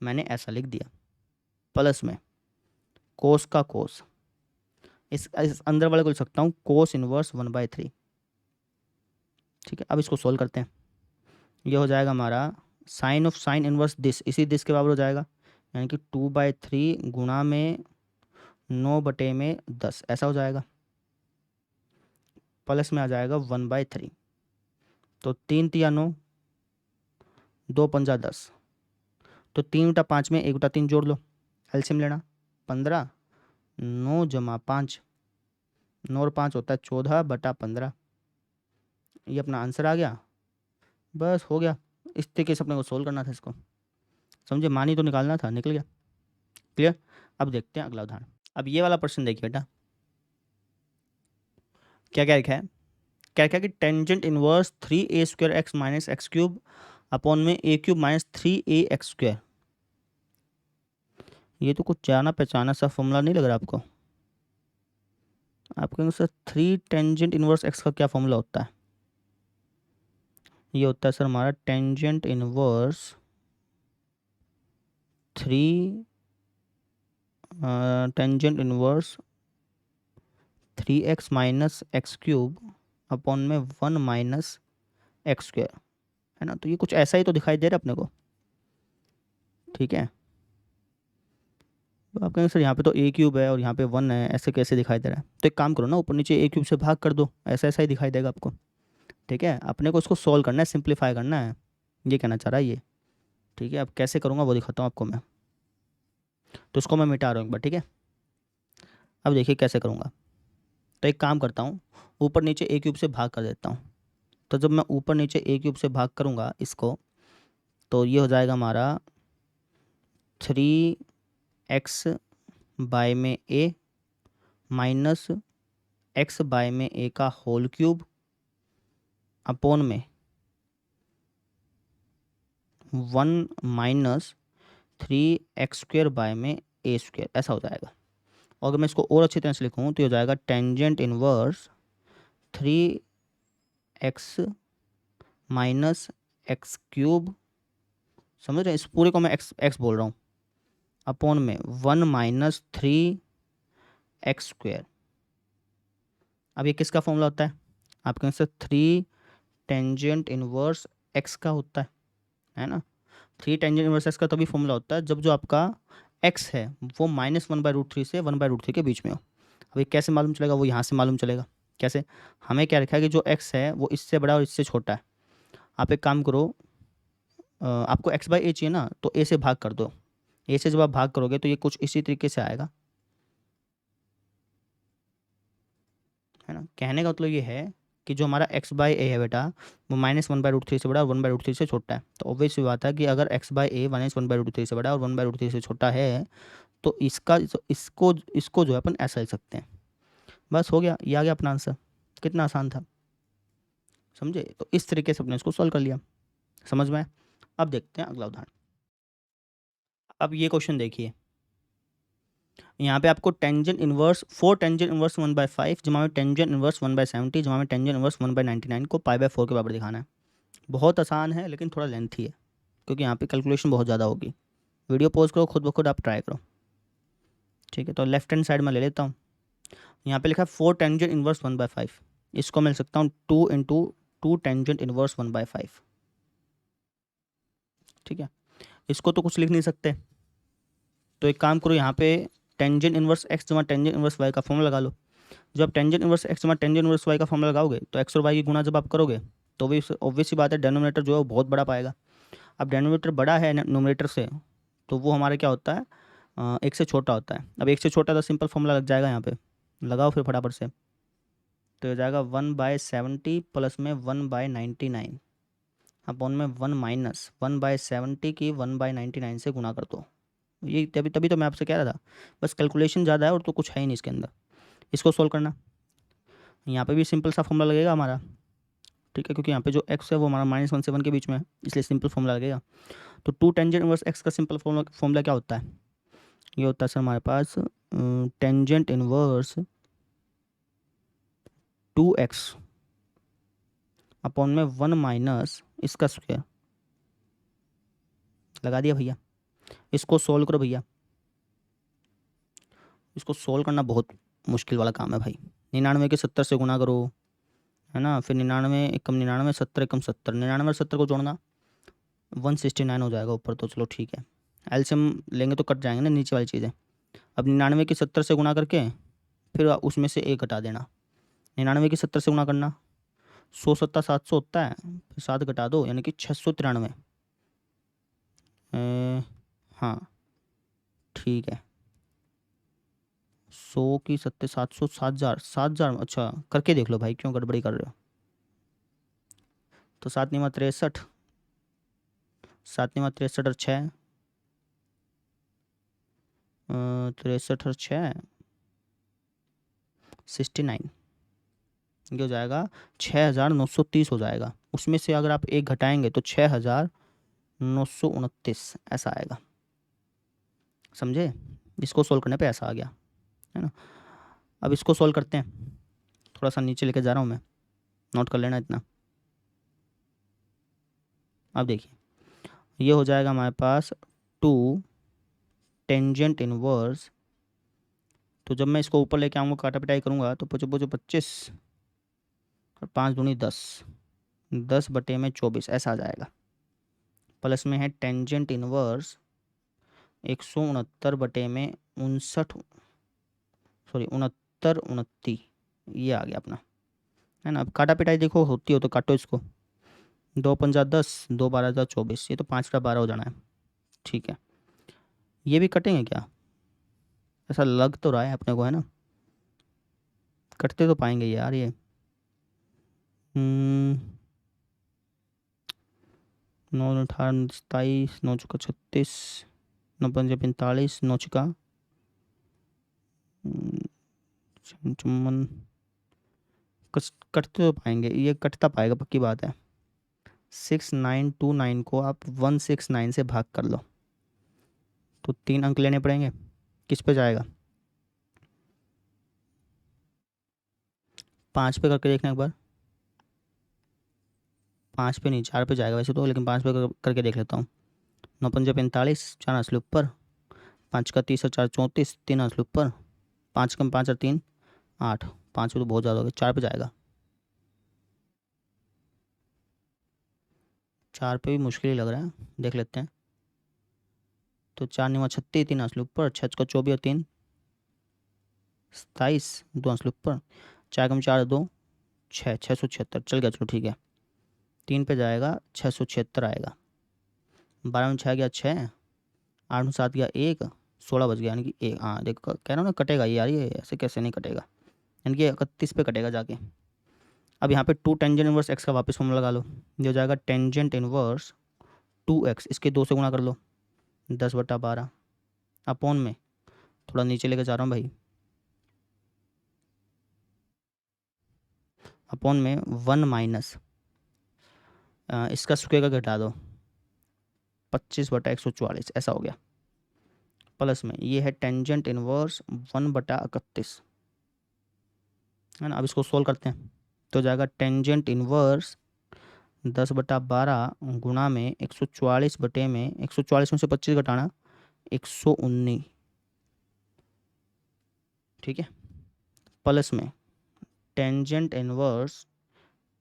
मैंने ऐसा लिख दिया, प्लस में कोस का कोस, इस अंदर वाले को लिख सकता हूँ कोस इनवर्स 1/3। ठीक है, अब इसको सोल्व करते हैं। ये हो जाएगा हमारा sine of sine inverse this, इसी दिस के बराबर हो जाएगा, यानी कि 2/3 गुणा में 9/10, ऐसा हो जाएगा। प्लस में आ जाएगा 1/3, तो 3 तिया 9, 2 पंजा 10, तो 3 बटा 5 में 1 बटा 3 जोड़ लो, एलसीएम लेना, 15, 9 जमा 5, 9 और 5 होता है 14/15, ये अपना आंसर आ गया। बस हो गया, इस तरीके से अपने को सोल्व करना था इसको। समझे, मान ही तो निकालना था, निकल गया। क्लियर। अब देखते हैं अगला उदाहरण। अब ये वाला प्रश्न देखिए बेटा, क्या क्या लिखा है, क्या क्या कि tangent inverse 3a² x minus x cube upon में a³ माइनस 3ax²। ये तो कुछ जाना पहचाना सा फॉर्मूला नहीं लग रहा आपको। आप कहेंगे सर 3 टेंजेंट इनवर्स x का क्या फॉर्मूला होता है। ये होता है सर हमारा tangent inverse 3 tangent inverse 3x minus x cube upon में 1 माइनस x², है ना। तो ये कुछ ऐसा ही तो दिखाई दे रहा है अपने को। ठीक है, तो आप कहेंगे सर यहाँ पे तो a³ है और यहाँ पे 1 है, ऐसे कैसे दिखाई दे रहा है। तो एक काम करो ना, ऊपर नीचे a³ से भाग कर दो, ऐसा ऐसा ही दिखाई देगा आपको। ठीक है, अपने को इसको सॉल्व करना है, सिंप्लीफाई करना है, ये कहना चाह रहा है ये। ठीक है, अब कैसे करूँगा वो दिखाता हूँ आपको मैं। तो इसको मैं मिटा रहा हूँ एक बार। ठीक है, अब देखिए कैसे करूँगा। तो एक काम करता हूँ, ऊपर नीचे a³ से भाग कर देता हूँ। तो जब मैं ऊपर नीचे a³ से भाग करूँगा इसको, तो ये हो जाएगा हमारा 3x बाय में a माइनस x बाय में a का होल क्यूब अपॉन में 1 माइनस 3x² बाय में a², ऐसा हो जाएगा। और अगर मैं इसको और अच्छी तरह से लिखूँ तो ये हो जाएगा tangent inverse 3x minus x³, समझ रहे हैं, इस पूरे को मैं x बोल रहा हूँ, अपॉन में 1 माइनस 3x²। अब ये किसका फॉर्मूला होता है, आप कहेंगे सर 3 टेंजेंट इनवर्स x का होता है ना। 3 टेंजेंट इनवर्स x का तभी फॉर्मूला होता है जब जो आपका x है वो -1/√3 से 1/√3 के बीच में हो। अब ये कैसे मालूम चलेगा, वो यहाँ से मालूम चलेगा। कैसे, हमें क्या लिखा है कि जो x है वो इससे बड़ा और इससे छोटा है, आप एक काम करो, आपको एक्स बाई ए चाहिए ना, तो ए से भाग कर दो। ए से जब आप भाग करोगे तो ये कुछ इसी तरीके से आएगा, है ना। कहने का मतलब ये है कि जो हमारा एक्स बाई ए है बेटा, वो -1/√3 से बड़ा और 1/√3 से छोटा है। तो ऑब्वियस सी बात है कि अगर एक्स बाई ए -1/√3 से बड़ा और 1/√3 से छोटा है, तो इसको जो है अपन ऐसा लिख सकते हैं। बस हो गया, ये आ गया अपना आंसर। कितना आसान था, समझे। तो इस तरीके से अपने इसको सॉल्व कर लिया, समझ में आया। अब देखते हैं अगला उदाहरण। अब ये क्वेश्चन देखिए, यहाँ पे आपको टेंजेंट इनवर्स 4 टेंजेंट इनवर्स 1/5 जमा में टेंजेंट इनवर्स 1/70 जमा में टेंजेंट इनवर्स 1/99 को π/4 के बराबर दिखाना है। बहुत आसान है लेकिन थोड़ा लेंथी है, क्योंकि यहाँ पे कैलकुलेशन बहुत ज़्यादा होगी। वीडियो पॉज करो, खुद ब खुद आप ट्राई करो, ठीक है। तो लेफ्ट हैंड साइड में ले लेता हूँ। यहाँ पे लिखा है 4 टेंजेंट इनवर्स 1/5, इसको मैं लिख सकता हूँ 2 इंटू 2 टेंजेंट इनवर्स 1/5, ठीक है। इसको तो कुछ लिख नहीं सकते, तो एक काम करो, यहाँ पे टेंजेंट इनवर्स एक्स जमा टेंजेंट इनवर्स वाई का फॉर्मूला लगा लो। जब आप टेंजेंट इनवर्स एक्स जमा टेंजेंट इनवर्स वाई का फॉर्मूला लगाओगे, तो एक्स और वाई की गुणा जब आप करोगे, तो भी ऑब्वियस सी बात है डेनोमिनेटर जो है वो बहुत बड़ा पाएगा। अब डेनोमिनेटर बड़ा है नोमिनेटर से, तो वो हमारा क्या होता है, एक से छोटा होता है। अब एक से छोटा तो सिंपल फॉर्मूला लग जाएगा, यहाँ पे लगाओ फिर फटाफट से। तो हो जाएगा 1/70 प्लस में 1/99 अपॉन में 1 माइनस 1/70 की 1/99 से गुणा कर दो। ये तभी तभी तो मैं आपसे कह रहा था, बस कैलकुलेशन ज़्यादा है और तो कुछ है ही नहीं इसके अंदर। इसको सोल्व करना, यहाँ पे भी सिंपल सा फॉर्मूला लगेगा हमारा, ठीक है, क्योंकि यहाँ पे जो x है वो हमारा -1 से 1 के बीच में है, इसलिए सिंपल फॉर्मूला लगेगा। तो 2 टेंजेंट इनवर्स x का सिंपल फॉर्मूला क्या होता है, ये होता है सर हमारे पास टेंजेंट इनवर्स 2x अपॉन में 1 माइनस इसका स्क्वायर। लगा दिया भैया। इसको सोल्व करो भैया, इसको सोल्व करना बहुत मुश्किल वाला काम है भाई। 99 के 70 से गुणा करो, है ना, फिर 99 एकम 99 70 एकम 70, 99 और 70 को जोड़ना 169 हो जाएगा ऊपर, तो चलो ठीक है। एलसीएम लेंगे तो कट जाएंगे ना नीचे वाली चीज़ें। अब 99 की 70 से गुणा करके फिर उसमें से एक घटा देना। 99 की 70 से गुणा करना, 100 7 700 होता है, फिर 7 घटा दो यानी कि 693। हाँ ठीक है, 100 की 70 700 7,000 अच्छा करके देख लो भाई, क्यों गड़बड़ी कर रहे हो। तो 7 निमा 63, 7 निमा 63 और 6 63 और 6 69, ये हो जाएगा 6,930 हो जाएगा। उसमें से अगर आप एक घटाएंगे तो 6,929 ऐसा आएगा, समझे। इसको सोल्व करने पे ऐसा आ गया, है ना। अब इसको सोल्व करते हैं, थोड़ा सा नीचे लेके जा रहा हूँ मैं, नोट कर लेना इतना। अब देखिए ये हो जाएगा हमारे पास 2 टेंजेंट इनवर्स, तो जब मैं इसको ऊपर लेके आऊँगा काटा पिटाई करूँगा तो 25 और 5 दूनी 10, 10/24 ऐसा आ जाएगा। प्लस में है टेंजेंट इनवर्स 169/59, सॉरी 69 ये आ गया अपना, है ना। अब काटा पिटाई देखो होती हो तो काटो इसको, 2×5 = 10, 2×12 = 24, ये तो 5×12 हो जाना है, ठीक है। ये भी कटेंगे क्या, ऐसा लग तो रहा है अपने को, है ना। कटते तो पाएंगे यार ये। 9 18 27, 9 चौका 36, 9 पंजे 45, 9 छिका 54, कटते तो पाएंगे, ये कटता पाएगा पक्की बात है। 6929 को आप 169 से भाग कर लो तो 3 अंक लेने पड़ेंगे, किस पे जाएगा, 5 पे करके देखना एक बार। 5 पे नहीं 4 पे जाएगा वैसे तो, लेकिन 5 पे करके देख लेता हूँ। 9 पंजे 45, 4 असली ऊपर, 5 का 30 और 4 34, 3 असली ऊपर, 5 कम 5 और 3 8, 5 पे तो बहुत ज़्यादा हो गया, 4 पे जाएगा। 4 पे भी मुश्किल ही लग रहा है, देख लेते हैं। तो 4 9 36, 3 असली ऊपर, 6 का 24 और 3 27, 2 असली ऊपर, 4 कम 4 2 6, 676 चल गया, चलो ठीक है। 3 पे जाएगा 676 आएगा। 12 में 6 गया 6, 8 में 7 गया 1, 16 बच गया, यानी कि एक, हाँ देखो कह रहा हूँ ना कटेगा ये यार, ये ऐसे कैसे नहीं कटेगा, यानी कि 31 पे कटेगा जाके। अब यहाँ पे 2 टेंजेंट इनवर्स एक्स का वापस फॉर्मूला लगा लो, ये हो जाएगा टेंजेंट इनवर्स 2x, इसके 2 से गुणा कर लो, 10/12 अपॉन में, थोड़ा नीचे लेके जा रहा हूँ भाई, अपॉन में 1 माइनस इसका स्क्वायर का घटा दो 25/144, ऐसा हो गया, प्लस में ये है टेंजेंट इनवर्स 1/31, है ना। अब इसको सोल्व करते हैं तो जाएगा टेंजेंट इनवर्स 10/12 गुणा में 144 बटे में 144 में से 25 घटाना 119, ठीक है, प्लस में टेंजेंट इनवर्स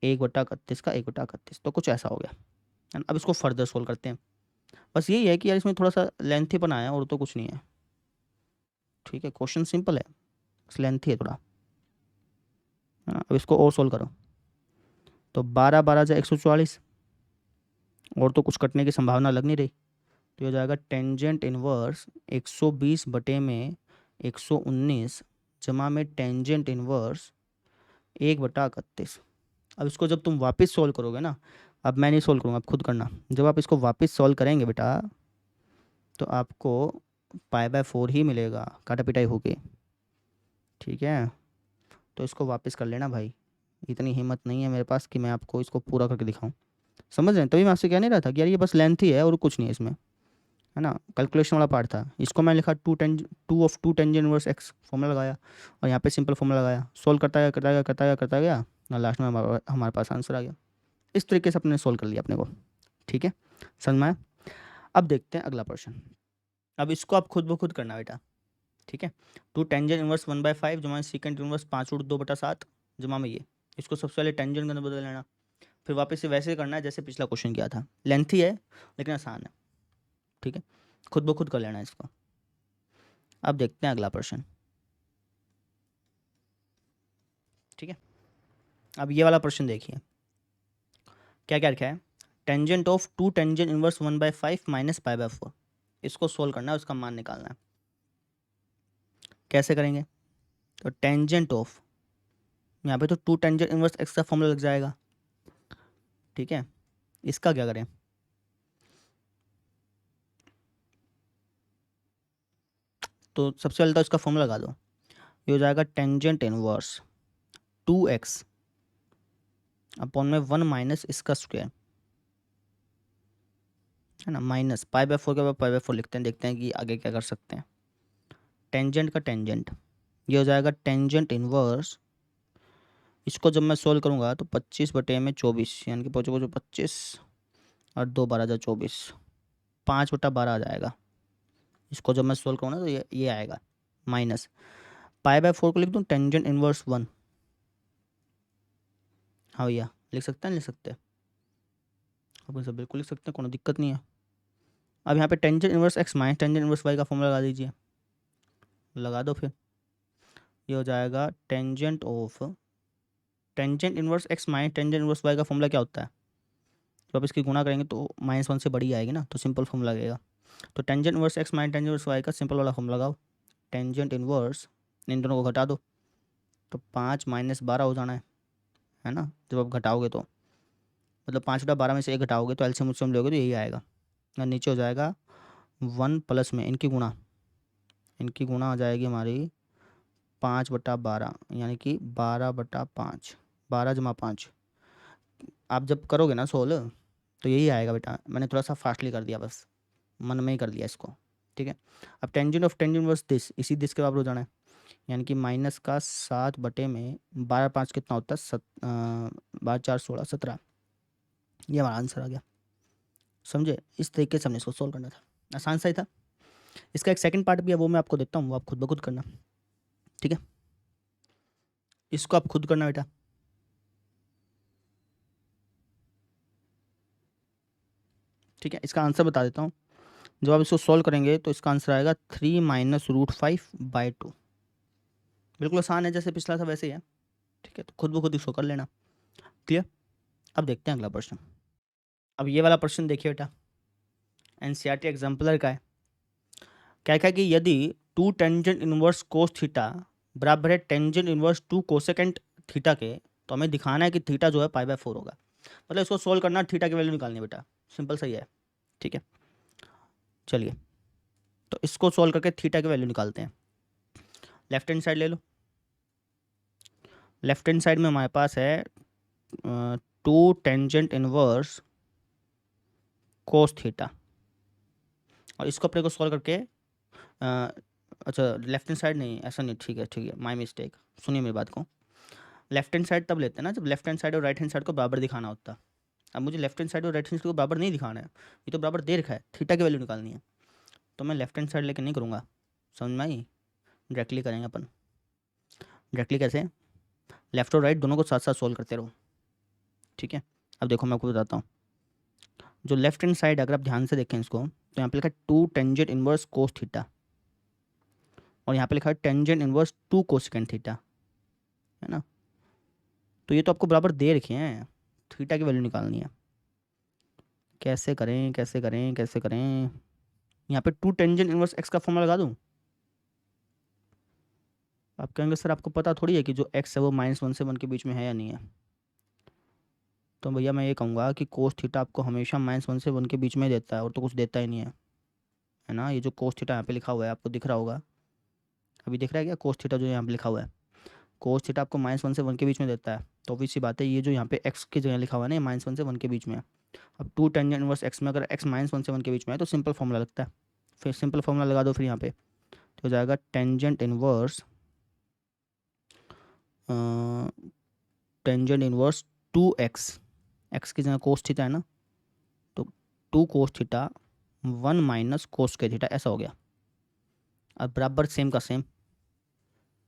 1/31 का 1/31, तो कुछ ऐसा हो गया, है ना। अब इसको फर्दर सोल्व करते हैं, बस यही है कि यार इसमें थोड़ा सा लेंथी बना है और तो कुछ नहीं है, ठीक है, क्वेश्चन सिंपल है, बस लेंथी है थोड़ा, है ना। अब इसको और सोल्व करो तो 12 12 जा 144, और तो कुछ कटने की संभावना लग नहीं रही, तो ये हो जाएगा टेंजेंट इनवर्स 120 बटे में 119 जमा में टेंजेंट इनवर्स 1/31। अब इसको जब तुम वापस सोल्व करोगे ना, अब मैं नहीं सोल्व करूँगा, अब खुद करना, जब आप इसको वापस सोल्व करेंगे बेटा तो आपको π/4 ही मिलेगा काटा पिटाई होके, ठीक है। तो इसको वापस कर लेना भाई, इतनी हिम्मत नहीं है मेरे पास कि मैं आपको इसको पूरा करके दिखाऊं, समझ रहे हैं, तभी मैं आपसे कह नहीं रहा था कि यार ये बस लेंथ ही है और कुछ नहीं है इसमें, है ना। कैलकुलेशन वाला पार्ट था, इसको मैं लिखा 2 टेंजेंट इनवर्स एक्स फॉर्मूला लगाया, और यहाँ पे सिंपल फॉर्मूला लगाया, सोल्व करता गया करता गया करता गया करता गया, और लास्ट में हमारे पास आंसर आ गया। इस तरीके से अपने सोल्व कर लिया अपने को, ठीक है, समझ में आया। अब देखते हैं अगला प्रश्न, अब इसको आप खुद ब खुद करना बेटा, ठीक है। 2 टेंजेंट इनवर्स 1/5 जमा सीकेंट इनवर्स 5√2/7 जमा में ये, इसको सबसे पहले टेंजेंट के अंदर बदल लेना, फिर वापस से वैसे करना है जैसे पिछला क्वेश्चन किया था, लेंथी है लेकिन आसान है, ठीक है, खुद ब खुद कर लेना है इसको। अब देखते हैं अगला प्रश्न, ठीक है। अब ये वाला प्रश्न देखिए, क्या क्या रखा है, tangent of 2 tangent inverse 1/5 minus π/4, इसको सोल्व करना है, उसका मान निकालना है। कैसे करेंगे, तो टेंजेंट ऑफ, यहाँ पे तो 2 टेंजेंट इनवर्स एक्स का फॉर्मूला लग जाएगा, ठीक है। इसका क्या करें, तो सबसे पहले तो इसका फॉर्मूला लगा दो, ये हो जाएगा टेंजेंट इनवर्स 2x अपॉन में 1 माइनस इसका स्क्वायर, है ना, माइनस π/4 के बाद π/4 लिखते हैं, देखते हैं कि आगे क्या कर सकते हैं। टेंजेंट का टेंजेंट, ये हो जाएगा टेंजेंट इनवर्स, इसको जब मैं सोल्व करूंगा तो 25 बटे में 24, यानी कि पहुँचो 25 और 2 12 जा 24, 5/12 आ जाएगा। इसको जब मैं सोल्व करूँगा तो ये आएगा माइनस π/4 को लिख दूँ टेंजेंट इनवर्स 1, हाँ भैया लिख सकते हैं, लिख सकते हैं, अपन सब बिल्कुल लिख सकते हैं, कोई दिक्कत नहीं है। अब यहाँ पे tangent inverse x minus tangent inverse y का फॉर्मूला लगा दीजिए, लगा दो, फिर ये हो जाएगा tangent of tangent inverse x minus tangent inverse y का फॉर्मूला क्या होता है, जब आप इसकी गुणा करेंगे तो -1 से बड़ी आएगी ना, तो सिंपल फॉर्मूला लगेगा, तो tangent inverse x minus tangent inverse y का सिंपल वाला फॉर्मूला लगाओ, टेंजेंट इनवर्स, इन दोनों को घटा दो तो 5 - 12 हो जाना है ना, जब आप घटाओगे तो मतलब 5/12 में से 1 घटाओगे तो एलसीएम उलसीएम लोगे तो यही आएगा, और नीचे हो जाएगा 1 प्लस में इनकी गुणा आ जाएगी हमारी 5/12, यानी कि 12/5, 12 जमा 5, आप जब करोगे ना सोल्व तो यही आएगा बेटा, मैंने थोड़ा सा फास्टली कर दिया, बस मन में ही कर दिया इसको, ठीक है। अब tangent of tangent inverse this, इसी दिस के बराबर हो जाना है, यानी कि माइनस का 7 बटे में 12/5 कितना होता है, 12 4 16 17, ये हमारा आंसर आ गया, समझे। इस तरीके से हमने इसको सोल्व करना था, आसान सा ही था। इसका एक सेकंड पार्ट भी है, वो मैं आपको देता हूँ, वो आप खुद ब खुद करना, ठीक है। इसको आप खुद करना बेटा, ठीक है। इसका आंसर बता देता हूँ, जब आप इसको सॉल्व करेंगे तो इसका आंसर आएगा 3 - √5/2, बिल्कुल आसान है, जैसे पिछला था वैसे ही है, ठीक है। तो खुद ब खुद इसको कर लेना, क्लियर। अब देखते हैं अगला प्रश्न। अब ये वाला प्रश्न देखिए बेटा, एनसीईआरटी एग्जाम्पलर का है। क्या है कि यदि two tangent inverse cos theta बराबर है tangent inverse two cosecant theta के, तो हमें दिखाना है कि थीटा जो है π/4 होगा। मतलब इसको सोल्व करना, थीटा की वैल्यू निकालनी है बेटा, सिंपल सही है। ठीक है, चलिए तो इसको सोल्व करके थीटा की वैल्यू निकालते हैं। लेफ्ट हैंड साइड ले लो। लेफ्ट हैंड साइड में हमारे पास है two tangent inverse cos theta, और इसको अपने को सॉल्व करके अच्छा लेफ्ट हैंड साइड नहीं, ऐसा नहीं, ठीक है ठीक है, माय मिस्टेक। सुनिए मेरी बात को, लेफ्ट हैंड साइड तब लेते हैं ना जब लेफ्ट हैंड साइड और राइट हैंड साइड को बराबर दिखाना होता है। अब मुझे लेफ्ट हैंड साइड और राइट हैंड साइड को बराबर नहीं दिखाना है, ये तो बराबर दे रखा है, थीटा की वैल्यू निकालनी है। तो मैं लेफ्ट हैंड साइड लेकर नहीं करूँगा, समझ में आई? डायरेक्टली करेंगे अपन। डायरेक्टली कैसे? लेफ्ट और राइट दोनों को साथ साथ सोल्व करते रहो। ठीक है, अब देखो मैं आपको बताता हूँ। जो लेफ्ट हैंड साइड अगर आप ध्यान से देखें इसको, तो यहाँ पे लिखा है two tangent inverse cos theta, और यहाँ पे लिखा है tangent inverse two cosecant theta, है ना? तो ये तो आपको बराबर दे रखे हैं, थीटा की वैल्यू निकालनी है। कैसे करें कैसे करें कैसे करें? यहाँ पे टू टेंजेंट इनवर्स एक्स का फॉर्मूला लगा दूँ? आप कहेंगे सर आपको पता थोड़ी है कि जो एक्स है वो -1 से 1 के बीच में है या नहीं है। तो भैया मैं ये कहूँगा कि कोस थीटा आपको हमेशा -1 से 1 के बीच में देता है, और तो कुछ देता ही नहीं है ना? ये जो कोस थीटा यहाँ पे लिखा हुआ है आपको दिख रहा होगा, अभी दिख रहा है क्या कोस थीटा जो यहाँ पे लिखा हुआ है? कोस थीटा आपको -1 से 1 के बीच में देता है, तो ऑब्वियस सी बात है ये जो यहाँ पे एक्स की जगह लिखा हुआ है ना, -1 से 1 के बीच में है। अब टू टेंजेंट इनवर्स एक्स में अगर एक्स -1 से 1 के बीच में है तो सिंपल फॉर्मूला लगता है, फिर सिंपल फॉर्मूला लगा दो फिर यहाँ पे, तो हो जाएगा tangent inverse tangent inverse 2x, x की जगह कोस थीटा है ना, तो 2 कोस थीटा 1 माइनस कोस के थीटा, ऐसा हो गया। अब बराबर सेम का same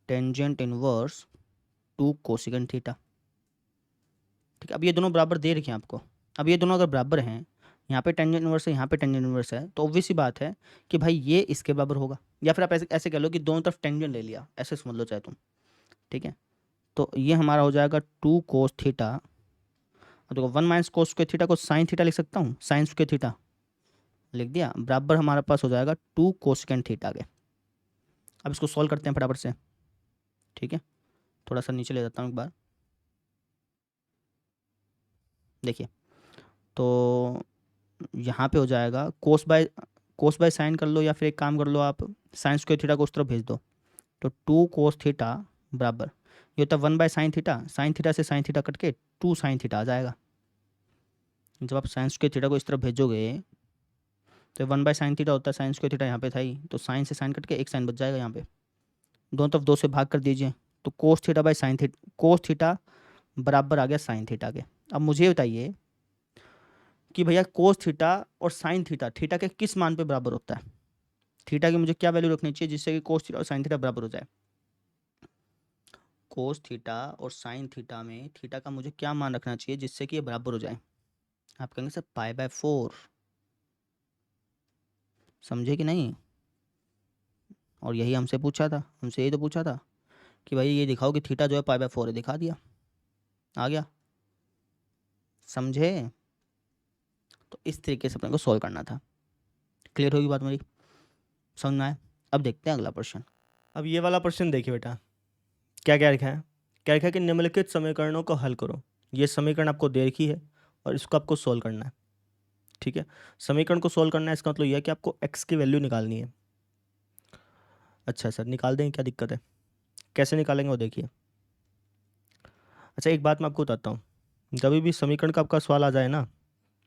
tangent inverse 2 cosecant theta. ठीक है, अब ये दोनों बराबर दे रखे हैं आपको। अब ये दोनों अगर बराबर हैं, यहाँ पे टेंजेंट इनवर्स है यहाँ पे टेंजेंट इनवर्स है, तो ऑब्वियस सी बात है कि भाई ये इसके बराबर होगा। या फिर आप ऐसे ऐसे कह लो कि दोनों तरफ टेंजेंट ले लिया, ऐसे समझ लो चाहे तुम। ठीक है, तो ये हमारा हो जाएगा 2 कोस थीटा। अब देखो 1 माइनस कोस स्क्वायर थीटा को साइन थीटा लिख सकता हूँ, साइन स्क्वायर थीटा लिख दिया, बराबर हमारे पास हो जाएगा 2 कोसेकेंट थीटा के। अब इसको सॉल्व करते हैं फटाफट से। ठीक है, थोड़ा सा नीचे ले जाता हूँ एक बार, देखिए तो यहाँ पे हो जाएगा कोस बाय साइन कर लो, या फिर एक काम कर लो आप, साइन स्क्वायर थीटा को उस तरफ भेज दो, तो 2 कोस थीटा बराबर ये होता है 1 बाय साइन थीटा से साइन थीटा कट के 2 साइन थीटा आ जाएगा। जब आप साइन स्क्वायर थीटा को इस तरफ भेजोगे तो 1 बाय साइन थीटा होता है, साइन स्क्वायर थीटा यहाँ पे था ही, तो साइन से साइन कट के एक साइन बच जाएगा यहाँ पे, दोनों तरफ 2 से भाग कर दीजिए, तो cos theta by sine theta, cos theta बराबर आ गया साइन थीटा के। अब मुझे ये बताइए कि भैया कोस थीटा और साइन थीटा थीटा के किस मान पे बराबर होता है? थीटा की मुझे क्या वैल्यू रखनी चाहिए जिससे कि कोस थीटा और साइन थीटा बराबर हो जाए? कोस थीटा और साइन थीटा में थीटा का मुझे क्या मान रखना चाहिए जिससे कि ये बराबर हो जाए? आप कहेंगे सर π/4, समझे कि नहीं? और यही हमसे पूछा था, हमसे यही तो पूछा था कि भाई ये दिखाओ कि थीटा जो है π/4 है, दिखा दिया, आ गया, समझे? तो इस तरीके से अपने को सॉल्व करना था। क्लियर होगी बात मेरी, समझ में आया? अब देखते हैं अगला प्रश्न। अब ये वाला प्रश्न देखिए बेटा, क्या क्या लिखा है? क्या लिखा है कि निम्नलिखित समीकरणों को हल करो। ये समीकरण आपको दे रखी है और इसको आपको सोल्व करना है। ठीक है, समीकरण को सोल्व करना है, इसका मतलब यह है कि आपको एक्स की वैल्यू निकालनी है। अच्छा सर निकाल दें, क्या दिक्कत है? कैसे निकालेंगे वो देखिए। अच्छा एक बात मैं आपको बताता हूँ, जब भी समीकरण का आपका सवाल आ जाए ना,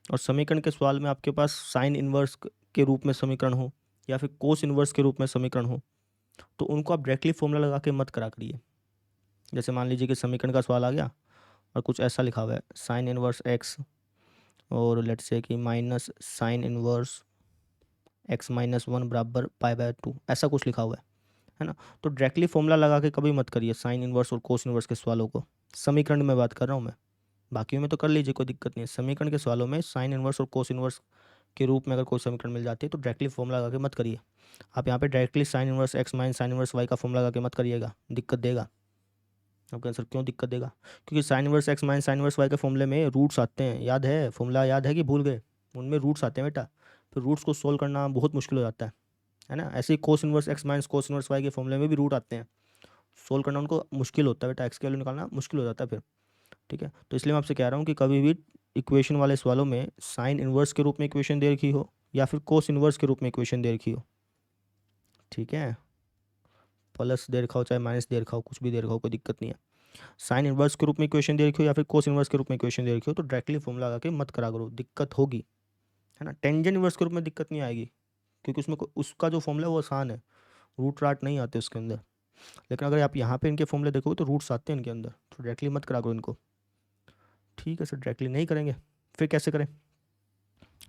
और समीकरण के सवाल में आपके पास साइन इन्वर्स के रूप में समीकरण हो या फिर कोस इन्वर्स के रूप में समीकरण हो, तो उनको आप डायरेक्टली फॉर्मूला लगा के मत करा करिए। जैसे मान लीजिए कि समीकरण का सवाल आ गया और कुछ ऐसा लिखा हुआ है साइन इन्वर्स एक्स, और लेट्स से कि माइनस साइन इन्वर्स x-1 बराबर π/2, ऐसा कुछ लिखा हुआ है ना? तो डायरेक्टली फॉर्मूला लगा के कभी मत करिए साइन इन्वर्स और कोस इन्वर्स के सवालों को। समीकरण में बात कर रहा हूँ मैं, बाकी में तो कर लीजिए, कोई दिक्कत नहीं है। समीकरण के सवालों में साइन इन्वर्स और कोस इन्वर्स के रूप में अगर कोई समीकरण मिल जाती है तो डायरेक्टली फॉर्मूला लगा के मत करिए। आप यहाँ पे directly sine inverse x minus sine inverse y का फॉर्मूला लगा के मत करिएगा, दिक्कत देगा। आपका आंसर क्यों दिक्कत देगा? क्योंकि sine inverse x minus sine inverse Y के फॉर्मूले में रूट्स आते हैं, याद है फॉर्मूला? याद है कि भूल गए? उनमें रूट्स आते हैं बेटा, फिर रूट्स को सोल्व करना बहुत मुश्किल हो जाता है ना। ऐसे ही cos inverse x minus cos inverse Y के फॉर्मूले में भी रूट आते हैं, सोल्व करना उनको मुश्किल होता है बेटा, एक्स की वैल्यू निकालना मुश्किल हो जाता है फिर। ठीक है, तो इसलिए मैं आपसे कह रहा हूँ कि कभी भी इक्वेशन वाले सवालों में साइन इनवर्स के रूप में इक्वेशन दे रखी हो या फिर कोस इनवर्स के रूप में इक्वेशन दे रखी हो, ठीक है, प्लस दे रखा हो चाहे माइनस दे रखा हो, कुछ भी दे रखा हो, कोई दिक्कत नहीं है। साइन इनवर्स के रूप में इक्वेशन दे रखी हो या फिर कोस इनवर्स के रूप में इक्वेशन दे रखी हो तो डायरेक्टली फॉर्मूला लगा के मत करा करो, दिक्कत होगी, है ना। टेंजेंट इनवर्स के रूप में दिक्कत नहीं आएगी, क्योंकि उसमें उसका जो फॉर्मूला है वो आसान है, रूट राट नहीं आते उसके अंदर। लेकिन अगर आप यहाँ पे इनके फॉर्मूले देखोगे तो रूट्स आते हैं इनके अंदर, तो डायरेक्टली मत करा करो इनको। ठीक है सर, डायरेक्टली नहीं करेंगे, फिर कैसे करें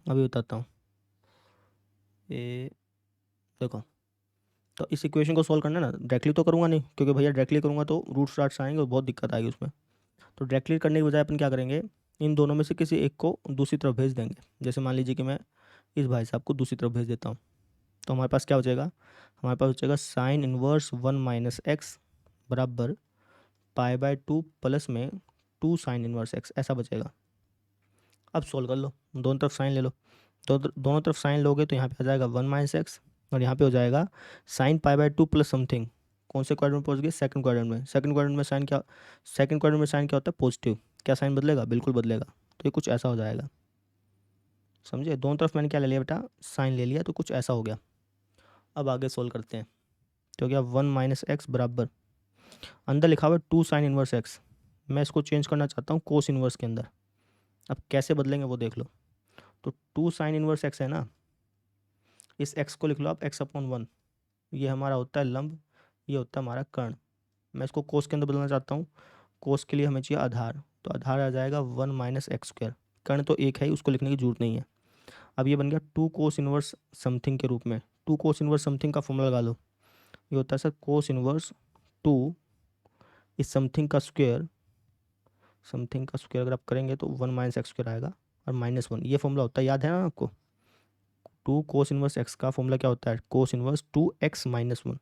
अभी बताता हूँ। ये देखो, तो इस इक्वेशन को सोल्व करना है ना, डायरेक्टली तो करूँगा नहीं, क्योंकि भैया डायरेक्टली करूँगा तो रूट स्टार्ट्स आएंगे और बहुत दिक्कत आएगी उसमें। तो डायरेक्टली करने के बजाय अपन क्या करेंगे, इन दोनों में से किसी एक को दूसरी तरफ भेज देंगे। जैसे मान लीजिए कि मैं इस भाई साहब को दूसरी तरफ भेज देता हूँ, तो हमारे पास क्या बचेगा, हमारे पास बचेगा साइन इनवर्स 1 माइनस एक्स बराबर पाई बाय 2 प्लस में 2 साइन इनवर्स एक्स, ऐसा बचेगा। अब सोल्व कर लो, दोनों तरफ साइन ले लो, दोनों तरफ साइन लोगे तो यहाँ पे आ जाएगा 1 माइनस एक्स और यहाँ पे हो जाएगा sine pi by 2 plus something. कौन से क्वाड्रेंट में पहुँच गए? सेकंड क्वाड्रेंट में। सेकंड क्वाड्रेंट में साइन क्या, सेकंड क्वाड्रेंट में साइन क्या होता है? पॉजिटिव। क्या साइन बदलेगा? बिल्कुल बदलेगा। तो ये कुछ ऐसा हो जाएगा, समझे? दोनों तरफ मैंने क्या ले लिया बेटा? साइन ले लिया, तो कुछ ऐसा हो गया। अब आगे सोल्व करते हैं, तो क्या 1 माइनस एक्स बराबर, अंदर लिखा हुआ है 2 साइन इनवर्स एक्स, मैं इसको चेंज करना चाहता हूँ कोस इनवर्स के अंदर। अब कैसे बदलेंगे वो देख लो। तो 2 साइन इनवर्स एक्स है ना, इस एक्स को लिख लो आप एक्स अपॉन 1, ये हमारा होता है लंब, ये होता है हमारा कर्ण। मैं इसको कोस के अंदर बदलना चाहता हूँ, कोस के लिए हमें चाहिए आधार, तो आधार आ जाएगा 1 माइनस एक्स स्क्वायर। कर्ण तो एक है ही, उसको लिखने की जरूरत नहीं है। अब ये बन गया 2 कोस इनवर्स समथिंग के रूप में। 2 कोस इनवर्स समथिंग का फॉर्मूला लगा लो, ये होता है सर कोस इनवर्स 2 इस समथिंग का स्क्वायर, समथिंग का स्क्वायर अगर आप करेंगे तो 1 माइनस एक्स स्क्वायर आएगा और -1, ये फॉर्मूला होता है, याद है ना आपको? 2 कोस इनवर्स एक्स का फॉर्मूला क्या होता है? Cos inverse 2x-1,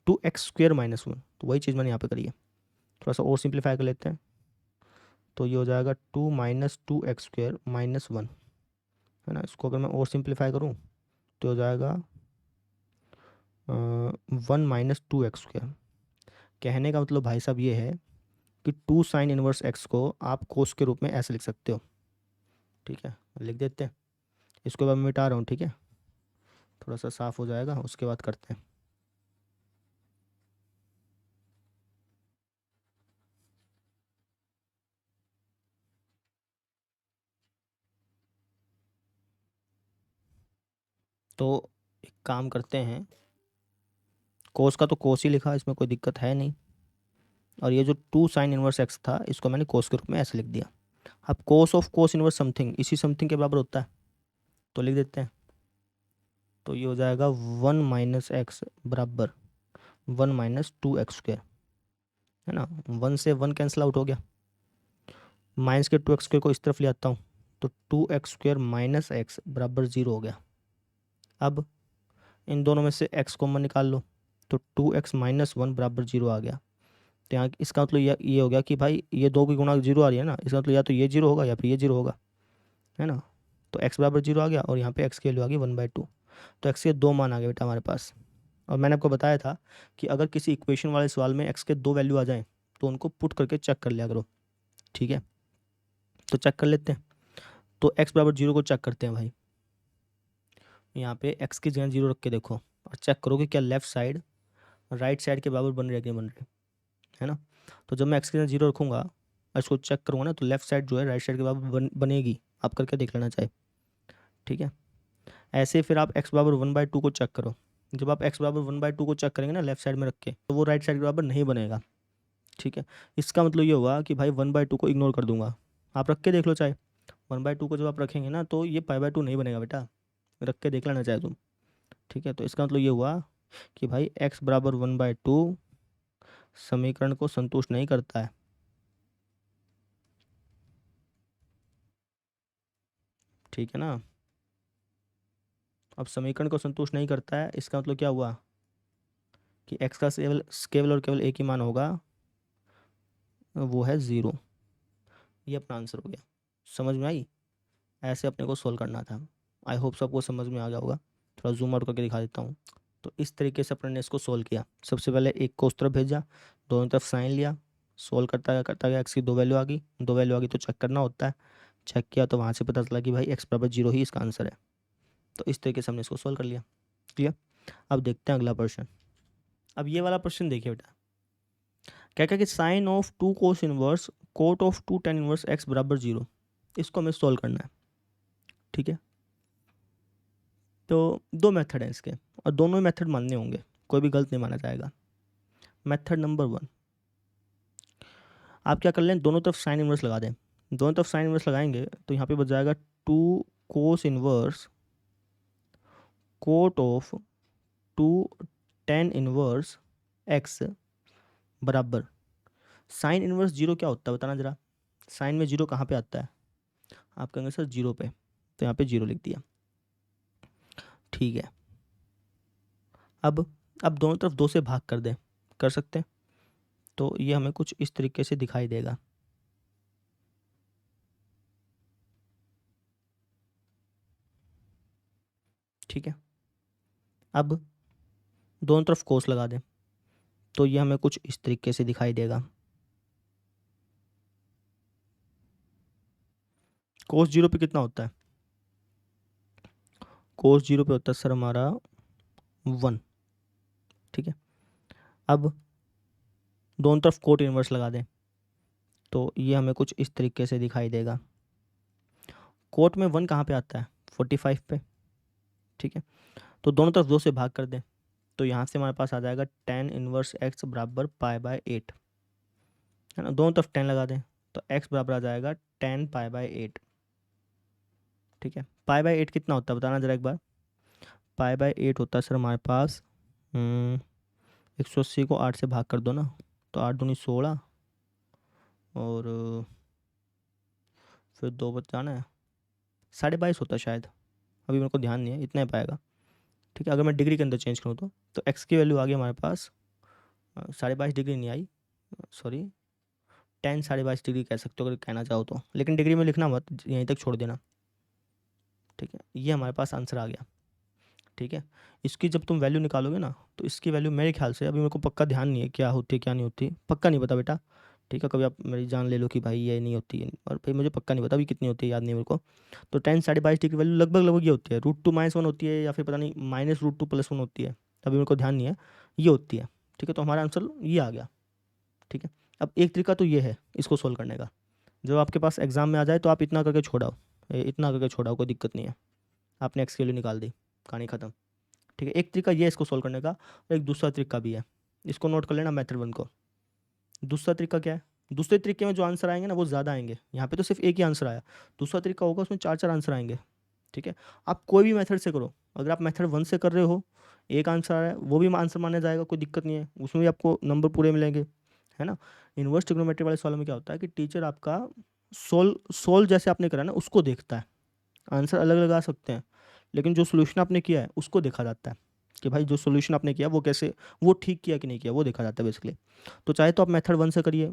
2x square -1, तो वही चीज़ मैंने यहाँ पे करी है। थोड़ा सा और सिंप्लीफाई कर लेते हैं, तो ये हो जाएगा 2 माइनस 2x स्क्वायर -1, है ना। इसको अगर मैं और सिंप्लीफाई करूँ तो हो जाएगा 1 माइनस 2x स्क्वायर। कहने का मतलब भाई साहब ये है कि 2 साइन इनवर्स एक्स को आप कोस के रूप में ऐसे लिख सकते हो। ठीक है, लिख देते हैं, इसको मैं मिटा रहा हूँ, ठीक है, थोड़ा सा साफ हो जाएगा, उसके बाद करते हैं। तो एक काम करते हैं, कोस का तो कोस ही लिखा, इसमें कोई दिक्कत है नहीं, और ये जो 2 साइन इनवर्स एक्स था इसको मैंने कोस के रूप में ऐसे लिख दिया। अब cos of cos inverse something इसी समथिंग के बराबर होता है, तो लिख देते हैं। तो ये हो जाएगा 1 माइनस एक्स बराबर 1 माइनस 2x स्क्वायर, है ना। 1 से 1 कैंसिल आउट हो गया, माइनस के 2x स्क्वायर को इस तरफ ले आता हूँ, तो 2x स्क्वायर माइनस एक्स बराबर 0 हो गया। अब इन दोनों में से x कॉमन निकाल लो, तो 2x माइनस 1 बराबर 0 आ गया। तो यहाँ इसका मतलब ये हो गया कि भाई ये दो की गुणा 0 आ रही है ना, इसका मतलब या तो ये 0 होगा या फिर ये 0 होगा, है ना। तो x बराबर 0 आ गया और यहाँ पे x की वैल्यू आ गई 1/2, तो x के दो मान आ गए बेटा हमारे पास। और मैंने आपको बताया था कि अगर किसी इक्वेशन वाले सवाल में x के दो वैल्यू आ जाएं तो उनको पुट करके चेक कर लिया करो, ठीक है। तो चेक कर लेते हैं, तो x बराबर 0 को चेक करते हैं भाई। यहाँ पे x की जगह 0 रख के देखो और चेक करो कि क्या लेफ्ट साइड राइट साइड के बराबर बन रहे कि नहीं बन रहे, है ना। तो जब मैं x की जगह 0 रखूँगा और इसको चेक करूँगा ना, तो लेफ्ट साइड जो है राइट साइड के बराबर बनेगी, आप करके देख लेना चाहे, ठीक है। ऐसे फिर आप x बराबर 1/2 को चेक करो, जब आप x बराबर 1/2 को चेक करेंगे ना लेफ्ट साइड में रख के, तो वो राइट साइड के बराबर नहीं बनेगा, ठीक है। इसका मतलब ये हुआ कि भाई 1/2 को इग्नोर कर दूंगा, आप रख के देख लो चाहे। 1/2 को जब आप रखेंगे ना तो ये π/2 नहीं बनेगा बेटा, रख के देख लेना चाहे तुम, ठीक है। तो इसका मतलब ये हुआ कि भाई x बराबर 1/2 समीकरण को संतुष्ट नहीं करता है, ठीक है ना। अब समीकरण को संतुष्ट नहीं करता है, इसका मतलब क्या हुआ कि x का केवल केवल और केवल एक ही मान होगा, वो है 0। ये अपना आंसर हो गया। समझ में आई? ऐसे अपने को सोल्व करना था। आई होप सबको समझ में आ गया होगा। थोड़ा जूम आउट करके दिखा देता हूँ। तो इस तरीके से अपने ने इसको सोल्व किया। सबसे पहले एक को उस तरफ भेजा, दोनों तरफ साइन लिया, सोल्व करता गया, एक्स की 2 वैल्यू आ गई, 2 वैल्यू आ गई तो चेक करना होता है। चेक किया तो वहाँ से पता चला कि भाई एक्स बराबर 0 ही इसका आंसर है। तो इस तरीके से हमने इसको सोल्व कर लिया। क्लियर? अब देखते हैं अगला क्वेश्चन। अब ये वाला क्वेश्चन देखिए बेटा, क्या क्या कि sine of 2 cos inverse cot of 2 tan inverse x बराबर 0, इसको हमें सोल्व करना है। ठीक है, तो 2 मेथड हैं इसके और दोनों मेथड मानने होंगे, कोई भी गलत नहीं माना जाएगा। मेथड नंबर 1, आप क्या कर लें, दोनों तरफ साइन इनवर्स लगा दें। दोनों तरफ साइन इनवर्स लगाएंगे तो यहाँ पे बच जाएगा 2 cos inverse cot of 2 tan inverse x बराबर, साइन इनवर्स 0 क्या होता है बताना जरा। साइन में 0 कहाँ पे आता है? आप कहेंगे सर 0 पे, तो यहाँ पे 0 लिख दिया। ठीक है, अब दोनों तरफ 2 से भाग कर दें, कर सकते हैं। तो ये हमें कुछ इस तरीके से दिखाई देगा। ठीक है, अब दोनों तरफ कोस लगा दें तो ये हमें कुछ इस तरीके से दिखाई देगा। कोस 0 पे कितना होता है? कोस 0 पे होता है सर हमारा 1। ठीक है, अब दोनों तरफ कोट इनवर्स लगा दें तो ये हमें कुछ इस तरीके से दिखाई देगा। कोट में 1 कहाँ पे आता है? 45 पे। ठीक है, तो दोनों तरफ 2 से भाग कर दें तो यहाँ से हमारे पास आ जाएगा tan इनवर्स एक्स बराबर π/8, है ना। दोनों तरफ 10 लगा दें तो x बराबर आ जाएगा tan π/8। ठीक है, π/8 कितना होता है बताना जरा एक बार। π/8 होता है सर हमारे पास 180 को 8 से भाग कर दो ना, तो 8 दूनी 16 और फिर 2 बच जाना है, 22.5 होता है शायद, अभी मेरे को ध्यान नहीं है, इतना ही पाएगा। ठीक है, अगर मैं डिग्री के अंदर चेंज करूँ तो एक्स की वैल्यू आ गई हमारे पास 22.5 डिग्री नहीं आई, सॉरी 22.5 डिग्री कह सकते हो अगर कहना चाहो तो, लेकिन डिग्री में लिखना मत, यहीं तक छोड़ देना। ठीक है, ये हमारे पास आंसर आ गया। ठीक है, इसकी जब तुम वैल्यू निकालोगे ना तो इसकी वैल्यू मेरे ख्याल से, अभी मेरे को पक्का ध्यान नहीं है क्या होती है क्या नहीं होती, पक्का नहीं पता बेटा। ठीक है, कभी आप मेरी जान ले लो कि भाई ये नहीं होती है, और भाई मुझे पक्का नहीं पता अभी कितनी होती है, याद नहीं मेरे को। तो 22.5 डिग्री वैल्यू लगभग ये होती है, √2 - 1 होती है या फिर पता नहीं -√2 + 1 होती है, अभी मेरे को ध्यान नहीं है, ये होती है। ठीक है, तो हमारा आंसर ये आ गया। ठीक है, अब एक तरीका तो ये है इसको सोल्व करने का, जब आपके पास एग्जाम में आ जाए तो आप इतना करके छोड़ाओ, इतना करके छोड़ाओ, कोई दिक्कत नहीं है, आपने एक्स की वैल्यू निकाल दी, कहानी ख़त्म। ठीक है, एक तरीका ये है इसको सोल्व करने का, और एक दूसरा तरीका भी है, इसको नोट कर लेना मेथड 1 को। दूसरा तरीका क्या है? दूसरे तरीके में जो आंसर आएंगे ना वो ज़्यादा आएंगे, यहाँ पे तो सिर्फ एक ही आंसर आया, दूसरा तरीका होगा उसमें 4 4 आंसर आएंगे। ठीक है, आप कोई भी मेथड से करो, अगर आप मेथड 1 से कर रहे हो, एक आंसर आ रहा है वो भी आंसर माना जाएगा, कोई दिक्कत नहीं है, उसमें भी आपको नंबर पूरे मिलेंगे, है ना। इन्वर्स ट्रिग्नोमेट्री वाले सवालों में क्या होता है कि टीचर आपका सोल्व जैसे आपने करा ना उसको देखता है, आंसर अलग लगा सकते हैं, लेकिन जो सोल्यूशन आपने किया है उसको देखा जाता है कि भाई जो सोल्यूशन आपने किया वो कैसे, वो ठीक किया कि नहीं किया, वो देखा जाता है बेसिकली। तो चाहे तो आप मेथड 1 से करिए,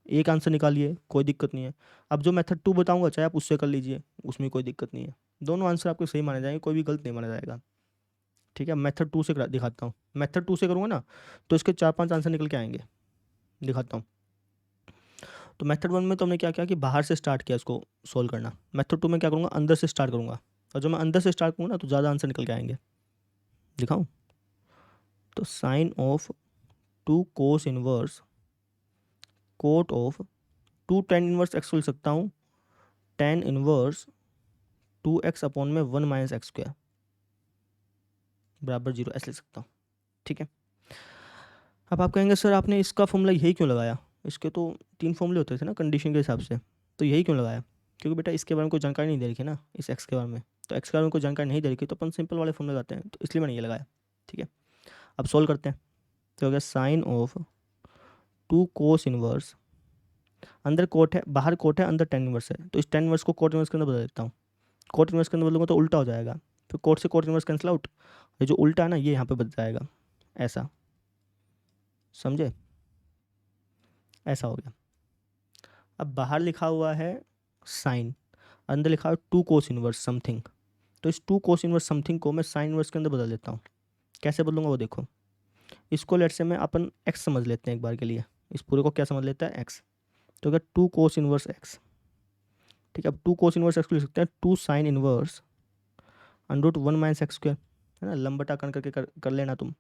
एक आंसर निकालिए, कोई दिक्कत नहीं है। अब जो मेथड 2 बताऊंगा चाहे आप उससे कर लीजिए, उसमें कोई दिक्कत नहीं है, दोनों आंसर आपके सही माने जाएंगे, कोई भी गलत नहीं माना जाएगा। ठीक है, मेथड 2 से दिखाता हूँ, मेथड 2 से करूँगा ना तो इसके 4 5 आंसर निकल के आएंगे, दिखाता हूँ। तो मेथड 1 में तो हमने क्या किया कि बाहर से स्टार्ट किया इसको सोल्व करना, मेथड 2 में क्या करूँगा, अंदर से स्टार्ट करूँगा, और जब मैं अंदर से स्टार्ट करूँगा ना तो ज़्यादा आंसर निकल के आएंगे। दिखाऊँ? तो sine of 2 cos inverse cot of 2 tan inverse x लिख सकता हूँ, tan इनवर्स 2x/(1 - x²) बराबर 0 ऐसे लिख सकता हूँ। ठीक है, अब आप कहेंगे सर आपने इसका फॉर्मूला यही क्यों लगाया, इसके तो 3 फॉर्मूले होते थे ना कंडीशन के हिसाब से, तो यही क्यों लगाया? क्योंकि बेटा इसके बारे में कोई जानकारी नहीं दे रखी ना, इस एक्स के बारे में, तो एक्स के बारे में कोई जानकारी नहीं दे रखी तो अपन सिंपल वाले फॉर्मूले लगाते हैं, तो इसलिए मैंने ये लगाया। ठीक है, अब सोल्व करते हैं। तो हो गया साइन ऑफ 2 कोस इनवर्स, अंदर कोट है बाहर कोट है, अंदर tan इनवर्स है, तो इस tan इनवर्स को कोट इनवर्स के अंदर बदल देता हूँ, कोट इनवर्स के अंदर बदलूंगा तो उल्टा हो जाएगा, फिर कोट से कोट इनवर्स कैंसिल आउट, ये जो उल्टा है ना ये यहाँ पे बच जाएगा, ऐसा, समझे? ऐसा हो गया। अब बाहर लिखा हुआ है साइन, अंदर लिखा है 2 कोस इनवर्स समथिंग। तो इस 2 कोस इनवर्स समथिंग को मैं साइन इनवर्स के अंदर बदल देता हूँ। कैसे बदलूंगा वो देखो। इसको लेट से मैं अपन एक्स समझ लेते हैं एक बार के लिए, इस पूरे को क्या समझ लेता है, एक्स। तो अगर 2 कोस इनवर्स एक्स, ठीक है। अब 2 कोस इनवर्स एक्स को लिख सकते हैं 2 sine inverse under root 1 minus x square, है ना, लंबा टाकन करके कर लेना तुम,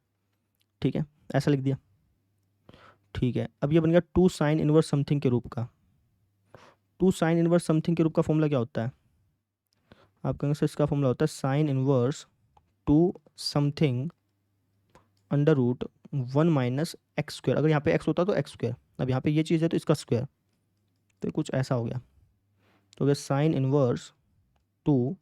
ठीक है, ऐसा लिख दिया, ठीक है। अब ये बन गया 2 साइन इनवर्स समथिंग के रूप का। 2 साइन इनवर्स समथिंग के रूप का फॉर्मूला क्या होता है, आप कहेंगे सर इसका फॉर्मूला होता है sine inverse 2 something under root 1 minus x square. अगर यहाँ पे एक्स होता तो एक्स स्क्वायर, अब यहाँ पे ये चीज़ है तो इसका स्क्वायर, तो कुछ ऐसा हो गया। तो अगर sine inverse 2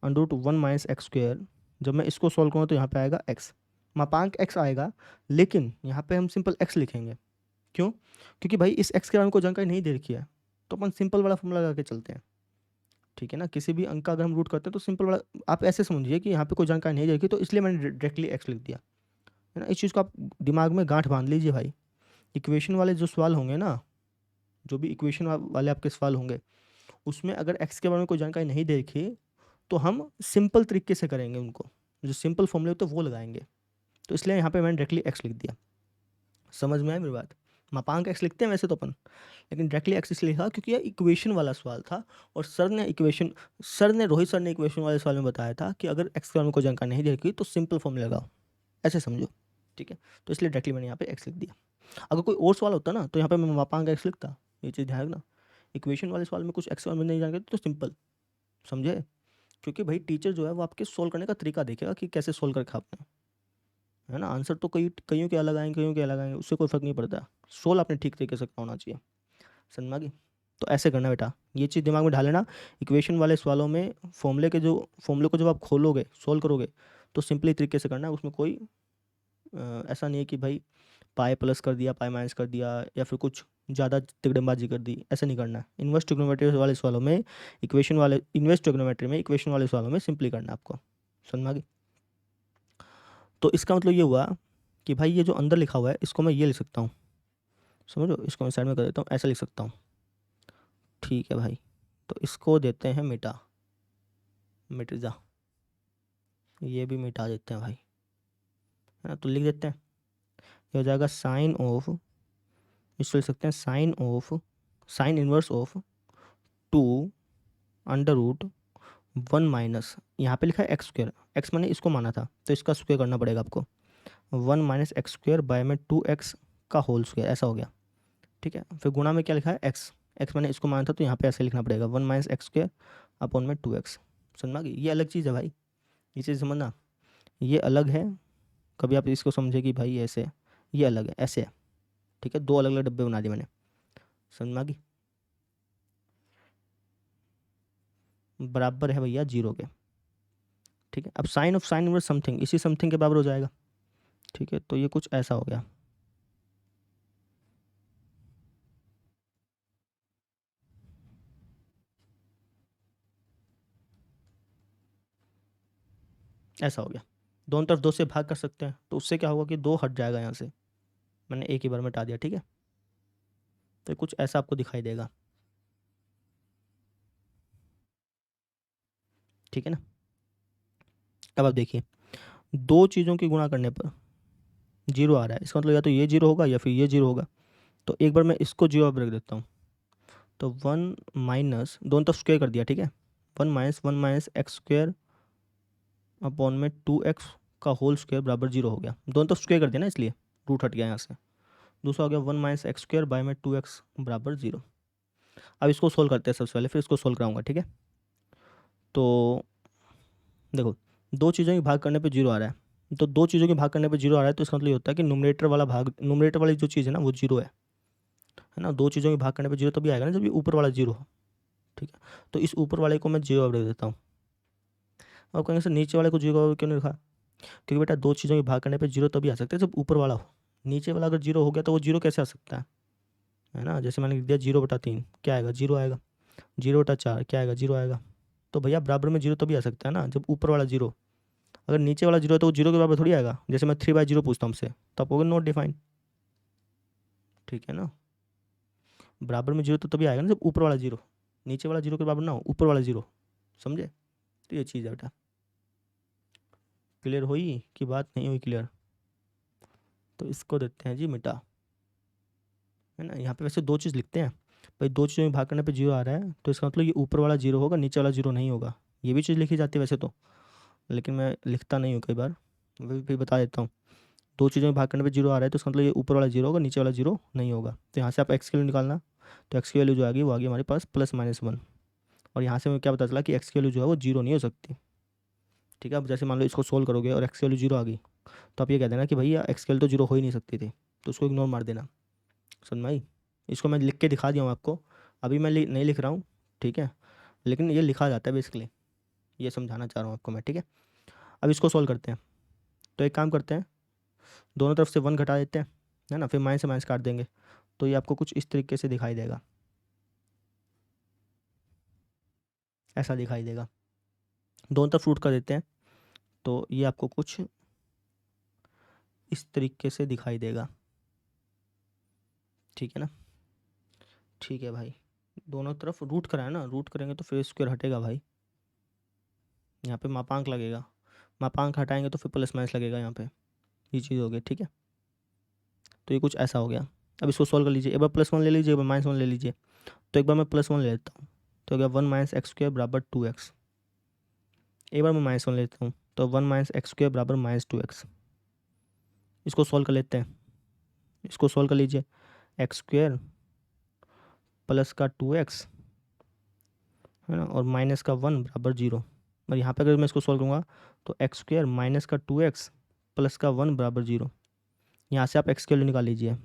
under root 1 minus x square, जब मैं इसको सॉल्व करूँगा तो यहाँ पे आएगा एक्स, मापांक एक्स आएगा, लेकिन यहाँ पे हम सिंपल एक्स लिखेंगे। क्यों? क्योंकि भाई इस एक्स के बारे में कोई जानकारी नहीं दे रखी है, तो अपन सिंपल वाला फॉर्मूला लगा के चलते हैं, ठीक है ना। किसी भी अंक का अगर हम रूट करते हैं तो सिंपल वाला, आप ऐसे समझिए कि यहाँ पे कोई जानकारी नहीं दे रखी, तो इसलिए मैंने डायरेक्टली एक्स लिख दिया, है ना। इस चीज़ को आप दिमाग में गांठ बांध लीजिए भाई। इक्वेशन वाले जो सवाल होंगे ना, जो भी इक्वेशन वाले आपके सवाल होंगे, उसमें अगर एक्स के बारे में कोई जानकारी नहीं दे रखी तो हम सिंपल तरीके से करेंगे, उनको जो सिंपल फॉर्मूले होते हैं वो लगाएंगे। तो इसलिए यहाँ पे मैंने डायरेक्टली एक्स लिख दिया। समझ में आया मेरी बात? मापांक एक्स लिखते हैं वैसे तो अपन, लेकिन डायरेक्टली एक्स इसलिए लिखा क्योंकि यह इक्वेशन वाला सवाल था, और रोहित सर ने इक्वेशन वाले सवाल में बताया था कि अगर एक्स के बारे में कोई जानकारी नहीं दे रखी तो सिंपल फॉर्मूला लगाओ, ऐसे समझो, ठीक है। तो इसलिए डायरेक्टली मैंने यहाँ पे एक्स लिख दिया। अगर कोई और सवाल होता ना तो यहाँ पे मैं मापांक एक्स लिखता, ये चीज़ ध्यान रखना। इक्वेशन वाले सवाल में कुछ एक्स में नहीं जानकारी तो सिंपल, समझे? क्योंकि भाई टीचर जो है वो आपके सोल्व करने का तरीका देखेगा कि कैसे सोल्व करके आपने, है ना। आंसर तो कईयों के अलग आएंगे, कईयों के अलग आएंगे, उससे कोई फर्क नहीं पड़ता, सोल्व आपने ठीक तरीके से होना चाहिए। समझ में आ गई? तो ऐसे करना बेटा, ये चीज़ दिमाग में ढाल लेना। इक्वेशन वाले सवालों में फॉर्मूले को जब आप खोलोगे, सोल्व करोगे, तो सिंपली तरीके से करना है, उसमें कोई ऐसा नहीं है कि भाई पाई प्लस कर दिया, पाई माइनस कर दिया, या फिर कुछ ज़्यादा तिकड़मबाजी कर दी, ऐसा नहीं करना है। इन्वर्स ट्रिग्नोमेट्री वाले सवालों में इन्वर्स ट्रिग्नोमेट्री में इक्वेशन वाले सवालों में सिंपली करना है आपको। समझ में आ गई? तो इसका मतलब ये हुआ कि भाई ये जो अंदर लिखा हुआ है इसको मैं ये लिख सकता हूँ, समझो, इसको मैं साइड में कर देता हूँ, ऐसा लिख सकता हूँ, ठीक है भाई। तो इसको देते हैं मिट जा, ये भी मिटा देते हैं भाई, है ना। तो लिख देते हैं, ये हो जाएगा साइन ऑफ, इसको लिख सकते हैं sine inverse of 2 under root 1 minus, यहाँ पे लिखा है एक्स स्क्वायर, एक्स मैंने इसको माना था तो इसका स्क्वायर करना पड़ेगा आपको, 1 माइनस एक्स स्क्वायर बाय में 2x का होल स्क्वायर, ऐसा हो गया, ठीक है। फिर गुणा में क्या लिखा है एक्स मैंने इसको माना था तो यहाँ पे ऐसे लिखना पड़ेगा 1 माइनस एक्स स्क्वायर अपॉन में 2x। समझ में आ गई? ये अलग चीज़ है भाई, ये चीज़ समझना, ये अलग है। कभी आप इसको समझे कि भाई ऐसे, ये अलग है, ऐसे है, ठीक है। दो अलग अलग डब्बे बना दिए मैंने। समझ में आ गई? बराबर है भैया 0 के, ठीक है। अब sine of sine inverse something इसी समथिंग के बराबर हो जाएगा, ठीक है। तो ये कुछ ऐसा हो गया, ऐसा हो गया। दोनों तरफ 2 से भाग कर सकते हैं, तो उससे क्या होगा कि 2 हट जाएगा यहाँ से, मैंने एक ही बार में हटा दिया, ठीक है। तो कुछ ऐसा आपको दिखाई देगा, ठीक है ना। अब आप देखिए, दो चीज़ों की गुणा करने पर 0 आ रहा है, इसका मतलब या तो ये 0 होगा या फिर ये 0 होगा। तो एक बार मैं इसको 0 पर रख देता हूँ, तो 1 माइनस, दोनों तरफ स्क्वायर कर दिया, ठीक है। 1 माइनस एक्स स्क्वायर अपॉन में 2x का होल स्क्वायर बराबर 0 हो गया, दोनों तरफ स्क्वायर कर दिया ना, इसलिए रूट हट गया यहाँ से। दूसरा हो गया 1 माइनस एक्स स्क्वायर बाय में 2x बराबर 0। अब इसको सोल्व करते हैं सबसे पहले, फिर इसको सोल्व कराऊंगा, ठीक है। तो देखो, दो चीज़ों की भाग करने पे 0 आ रहा है, तो दो चीज़ों की भाग करने पे 0 आ रहा है, तो इसका मतलब ये होता है कि नुमरेटर वाली जो चीज़ है ना वो 0 है ना। दो चीज़ों की भाग करने पे 0 तभी आएगा ना जब ये ऊपर वाला 0 हो, ठीक है। तो इस ऊपर वाले को मैं 0 अब रख देता हूँ। अब कहेंगे सर नीचे वाले को 0 क्यों नहीं रखा? क्योंकि बेटा दो चीज़ों की भाग करने पे 0 तभी आ सकता है जब ऊपर वाला हो, नीचे वाला अगर 0 हो गया तो वो 0 कैसे आ सकता है ना। जैसे मैंने लिख दिया 0/3, क्या आएगा? 0 आएगा। 0/4 क्या आएगा? 0 आएगा। तो भैया बराबर में 0 तभी आ सकता है ना जब ऊपर वाला 0, अगर नीचे वाला 0 है तो वो 0 के बराबर थोड़ी आएगा। जैसे मैं 3/0 पूछता हूँ हमसे, तो आप होगा नॉट डिफाइन, ठीक है ना। बराबर में जीरो तो तभी आएगा ना जब ऊपर वाला जीरो नीचे वाला जीरो के बराबर ना हो, ऊपर वाला जीरो, समझे? तो ये चीज़ है बेटा। क्लियर हुई कि बात नहीं हुई क्लियर? तो इसको देते हैं जी मिटा, है ना। यहाँ पे वैसे दो चीज़ लिखते हैं भाई, दो चीज़ों में भाग करने पे जीरो आ रहा है तो इसका मतलब ये ऊपर वाला जीरो होगा, नीचे वाला जीरो नहीं होगा। ये भी चीज़ लिखी जाती है वैसे तो, लेकिन मैं लिखता नहीं हूँ कई बार, मैं भी बता देता हूँ। दो चीज़ों में भाग करने पे जीरो आ रहा है तो इसका मतलब ये ऊपर वाला जीरो होगा, नीचे वाला जीरो नहीं होगा। तो यहाँ से आप एक्स की वैल्यू निकालना, तो एक्स की वैल्यू जो आ गई वो आ गई हमारे पास +-1। और यहाँ से हमें क्या पता चला कि एक्स की वैल्यू जो है वो जीरो नहीं हो सकती। ठीक है, अब जैसे मान लो इसको सोल्व करोगे और एक्स की वैल्यू जीरो आ गई, तो आप ये कह देना कि भैया एक्स की वैल्यू तो जीरो हो ही नहीं सकती थी, तो उसको इग्नोर मार देना। समझ में आई? इसको मैं लिख के दिखा दिया हूँ आपको, अभी मैं नहीं लिख रहा हूँ, ठीक है, लेकिन ये लिखा जाता है बेसिकली, ये समझाना चाह रहा हूँ आपको मैं, ठीक है। अब इसको सोल्व करते हैं, तो एक काम करते हैं, दोनों तरफ से 1 घटा देते हैं, है ना, फिर माइनस से माइनस काट देंगे, तो ये आपको कुछ इस तरीके से दिखाई देगा, ऐसा दिखाई देगा। दोनों तरफ रूट कर देते हैं, तो ये आपको कुछ इस तरीके से दिखाई देगा, ठीक है ना। ठीक है भाई, दोनों तरफ रूट कराए ना, रूट करेंगे तो फिर स्क्वायर हटेगा भाई, यहाँ पे मापांक लगेगा, मापांक हटाएंगे तो फिर प्लस माइनस लगेगा यहाँ पे, ये चीज़ हो गई, ठीक है। तो ये कुछ ऐसा हो गया। अब इसको सॉल्व कर लीजिए, एक बार +1 ले लीजिए, एक बार -1 ले लीजिए। तो एक बार मैं +1 ले लेता हूँ, तो हो गया 1 - x² बराबर 2x। एक बार मैं -1 लेता हूँ, तो 1 - x² बराबर -2x। इसको सॉल्व कर लेते हैं, इसको सॉल्व कर लीजिए, x² प्लस का 2x, है ना, और माइनस का 1 बराबर 0। और यहाँ पे अगर मैं इसको सॉल्व करूँगा तो x² माइनस का 2x प्लस का 1 बराबर 0। यहाँ से आप x की वैल्यू निकाल लीजिए,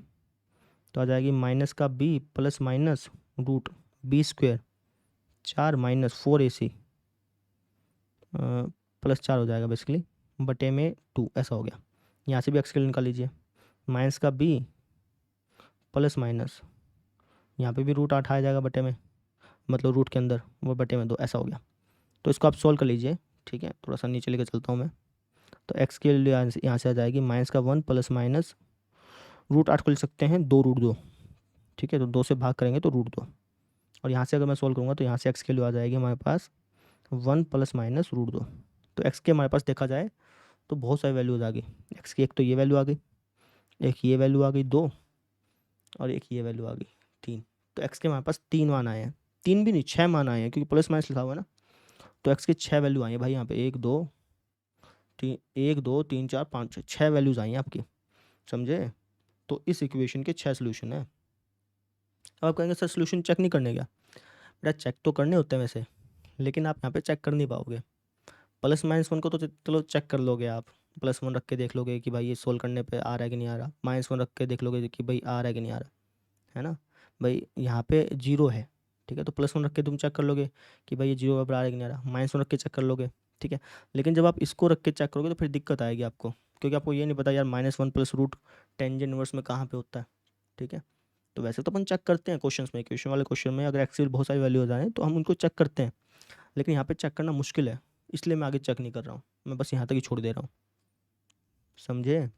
तो आ जाएगी माइनस का b plus minus root b² 4 - 4ac +4 हो जाएगा बेसिकली, बटे में 2, ऐसा हो गया। यहाँ से भी एक्स की वैल्यू निकाल लीजिए, माइनस का b प्लस माइनस, यहाँ पे भी √8 आ जाएगा बटे में, मतलब रूट के अंदर वो बटे में 2, ऐसा हो गया। तो इसको आप सोल्व कर लीजिए, ठीक है, थोड़ा सा नीचे लेकर चलता हूँ मैं। तो एक्स की वैल्यू यहाँ से आ जाएगी माइनस का 1 प्लस माइनस √8 को लिख सकते हैं 2√2, ठीक है, तो 2 से भाग करेंगे तो √2। और यहाँ से अगर मैं सोल्व करूँगा तो यहाँ से एक्स की वैल्यू आ जाएगी हमारे पास 1 प्लस माइनस √2। तो एक्स के हमारे पास देखा जाए तो बहुत सारी वैल्यूज आ गई एक्स की, एक तो ये वैल्यू आ गई, एक ये वैल्यू आ गई 2, और एक ये वैल्यू आ गई 3। तो एक्स के हमारे पास 3 मान आए हैं, 3 भी नहीं 6 मान आए हैं, क्योंकि प्लस माइनस लिखा हुआ है ना। तो एक्स के 6 वैल्यू आई है भाई यहाँ पे, 1 2 3, 1 2 3 4 5 6 वैल्यूज आई हैं आपकी, समझे? तो इस इक्वेशन के 6 सोल्यूशन है। अब आप कहेंगे सर सोल्यूशन चेक नहीं करने क्या? बेटा चेक तो करने होते हैं वैसे, लेकिन आप यहाँ पे चेक कर नहीं पाओगे। +-1 को तो चलो चेक कर लोगे आप, +1 रख के देख लोगे कि भाई ये सोल्व करने पे आ रहा है कि नहीं आ रहा, -1 रख के देख लोगे कि भाई आ रहा है कि नहीं आ रहा, है ना। भाई यहाँ पे जीरो है, ठीक है, तो +1 रख के तुम चेक कर लोगे कि भाई ये जीरो बराबर आ रहा है कि नहीं आ रहा, -1 रख के चेक कर लोगे, ठीक है। लेकिन जब आप इसको रख के चेक करोगे तो फिर दिक्कत आएगी आपको, क्योंकि आपको ये नहीं पता यार -1 प्लस रूट टेंजेंट इनवर्स में कहाँ पे होता है, ठीक है। तो वैसे तो अपन चेक करते हैं क्वेश्चंस में, इक्वेशन वाले क्वेश्चन में अगर एक्स की बहुत सारी वैल्यू हो जाए तो हम उनको चेक करते हैं, लेकिन यहाँ पे चेक करना मुश्किल है, इसलिए मैं आगे चेक नहीं कर रहा हूँ, मैं बस यहाँ तक ही छोड़ दे रहा हूँ, समझे?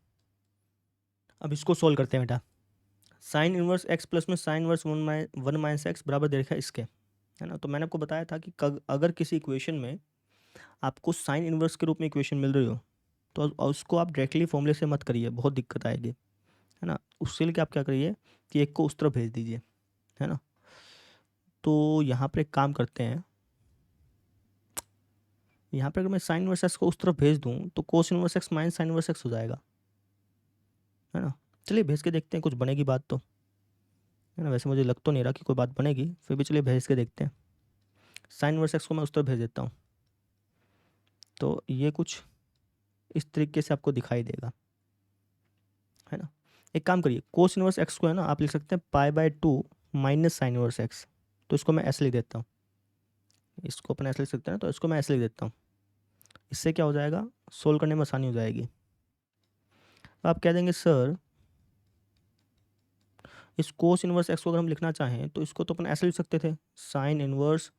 अब इसको सोल्व करते हैं बेटा। साइन इनवर्स एक्स प्लस में साइन इनवर्स 1 माइनस एक्स बराबर दे रखा है इसके, है ना। तो मैंने आपको बताया था कि अगर किसी इक्वेशन में आपको साइन इनवर्स के रूप में इक्वेशन मिल रही हो तो उसको आप डायरेक्टली फॉर्मूले से मत करिए, बहुत दिक्कत आएगी, है ना। उसके लिए आप क्या करिए कि एक को उस तरफ भेज दीजिए, है ना। तो यहाँ पर एक काम करते हैं, यहाँ पर अगर मैं साइन इनवर्स एक्स को उस तरफ भेज दूँ तो कोस inverse x minus sine inverse x हो जाएगा, है ना। चलिए भेज के देखते हैं, कुछ बनेगी बात तो, है ना। वैसे मुझे लग तो नहीं रहा कि कोई बात बनेगी, फिर भी चलिए भेज के देखते हैं। साइन इनवर्स एक्स को मैं उस तरफ भेज देता हूँ, तो ये कुछ इस तरीके से आपको दिखाई देगा, है ना। एक काम करिए, कोस इनवर्स एक्स को है ना आप लिख सकते हैं π/2 माइनस साइन इनवर्स एक्स, तो इसको मैं ऐसे लिख देता हूँ, इसको अपन ऐसे लिख सकते हैं, तो इसको मैं ऐसे लिख देता हूँ। इससे क्या हो जाएगा, सोल्व करने में आसानी हो जाएगी। आप कह देंगे सर इस कोस इनवर्स एक्स को अगर हम लिखना चाहें तो इसको तो अपन ऐसे लिख सकते थे, साइन इनवर्स,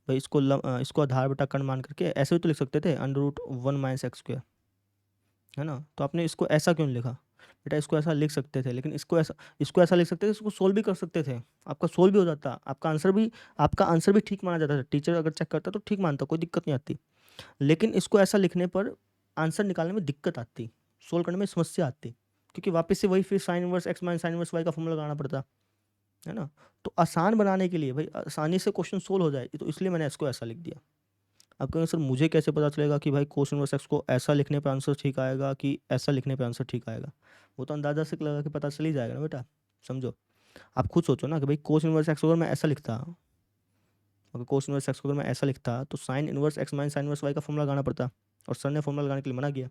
भाई इसको आधार बटा कर्ण मान करके ऐसे भी तो लिख सकते थे, √1 - x², है ना। तो आपने इसको ऐसा क्यों नहीं लिखा? बेटा इसको ऐसा लिख सकते थे, लेकिन इसको ऐसा लिख सकते थे, इसको सोल्व भी कर सकते थे, आपका सोल्व भी हो जाता, आपका आंसर भी ठीक माना जाता था, टीचर अगर चेक करता तो ठीक मानता, कोई दिक्कत नहीं आती। लेकिन इसको ऐसा लिखने पर आंसर निकालने में दिक्कत आती, सोल्व करने में समस्या आती, क्योंकि वापस से वही फिर sine inverse x minus sine inverse y का फॉर्मूला लगाना पड़ता है ना। तो आसान बनाने के लिए भाई, आसानी से क्वेश्चन सोल्व हो जाए, तो इसलिए मैंने इसको ऐसा लिख दिया। आप कहेंगे सर मुझे कैसे पता चलेगा कि भाई कोस इनवर्स एक्स को ऐसा लिखने पर आंसर ठीक आएगा कि ऐसा लिखने पर आंसर ठीक आएगा? वो तो अंदाजा से लगा के पता चल ही जाएगा ना बेटा, समझो। आप खुद सोचो ना कि भाई कोस इनवर्स एक्स अगर मैं ऐसा लिखता, अगर कोस इनवर्स एक्स को अगर मैं ऐसा लिखता तो sine inverse x minus sine inverse y का फॉर्मूला लगाना पड़ता, और सर ने फॉर्मूला लगाने के लिए मना किया,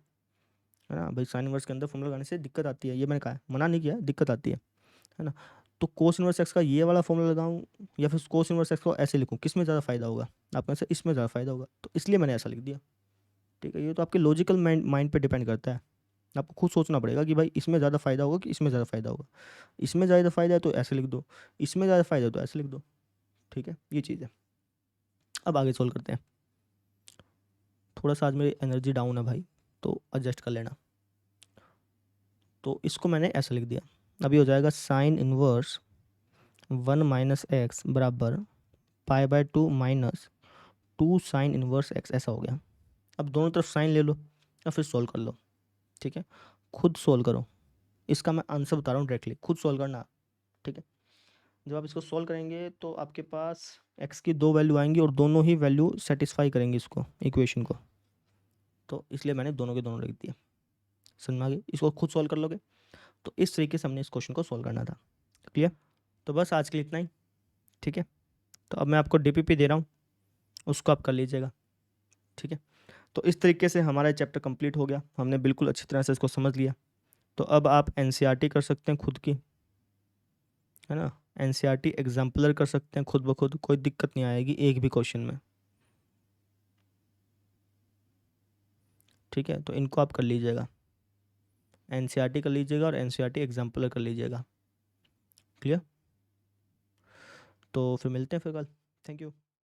है ना। भाई साइन इनवर्स के अंदर फॉर्मूला लगाने से दिक्कत आती है, ये मैंने कहा है, मना नहीं किया, दिक्कत आती है ना। तो कोस इनवर्स एक्स का ये वाला फॉर्मूला लगाऊं या फिर कोस इनवर्स एक्स को ऐसे लिखूं, किस में ज़्यादा फायदा होगा? आपको ऐसा इसमें ज़्यादा फायदा होगा, तो इसलिए मैंने ऐसा लिख दिया। ठीक है, ये तो आपके लॉजिकल माइंड पे डिपेंड करता है, आपको खुद सोचना पड़ेगा कि भाई इसमें ज़्यादा फायदा होगा कि इसमें ज़्यादा फायदा होगा। इसमें ज़्यादा फायदा है तो ऐसे लिख दो, इसमें ज़्यादा फायदा है तो ऐसे लिख दो। ठीक है, ये चीज़ है। अब आगे सोल्व करते हैं। थोड़ा सा आज मेरी एनर्जी डाउन है भाई, तो एडजस्ट कर लेना। तो इसको मैंने ऐसा लिख दिया, अभी हो जाएगा साइन इनवर्स 1 माइनस एक्स बराबर pi by 2 minus 2 sine inverse x, ऐसा हो गया। अब दोनों तरफ साइन ले लो या फिर सोल्व कर लो। ठीक है, खुद सोल्व करो, इसका मैं आंसर बता रहा हूँ डायरेक्टली, खुद सोल्व करना। ठीक है, जब आप इसको सोल्व करेंगे तो आपके पास एक्स की 2 वैल्यू आएंगी और दोनों ही वैल्यू सेटिस्फाई करेंगी इसको, इक्वेशन को, तो इसलिए मैंने दोनों के दोनों लिख दिया। समझ में आ गई? इसको खुद सोल्व कर लोगे, तो इस तरीके से हमने इस क्वेश्चन को सोल्व करना था। क्लियर? तो बस आज के लिए इतना ही। ठीक है, तो अब मैं आपको डीपीपी दे रहा हूँ, उसको आप कर लीजिएगा। ठीक है, तो इस तरीके से हमारा चैप्टर कंप्लीट हो गया, हमने बिल्कुल अच्छी तरह से इसको समझ लिया। तो अब आप एनसीईआरटी कर सकते हैं खुद की, है ना। एनसीईआरटी एग्जाम्पलर कर सकते हैं खुद ब खुद, कोई दिक्कत नहीं आएगी एक भी क्वेश्चन में। ठीक है, तो इनको आप कर लीजिएगा, एनसीईआरटी कर लीजिएगा और एनसीईआरटी एग्जाम्पलर कर लीजिएगा। क्लियर? तो फिर मिलते हैं फिर कल। Thank you.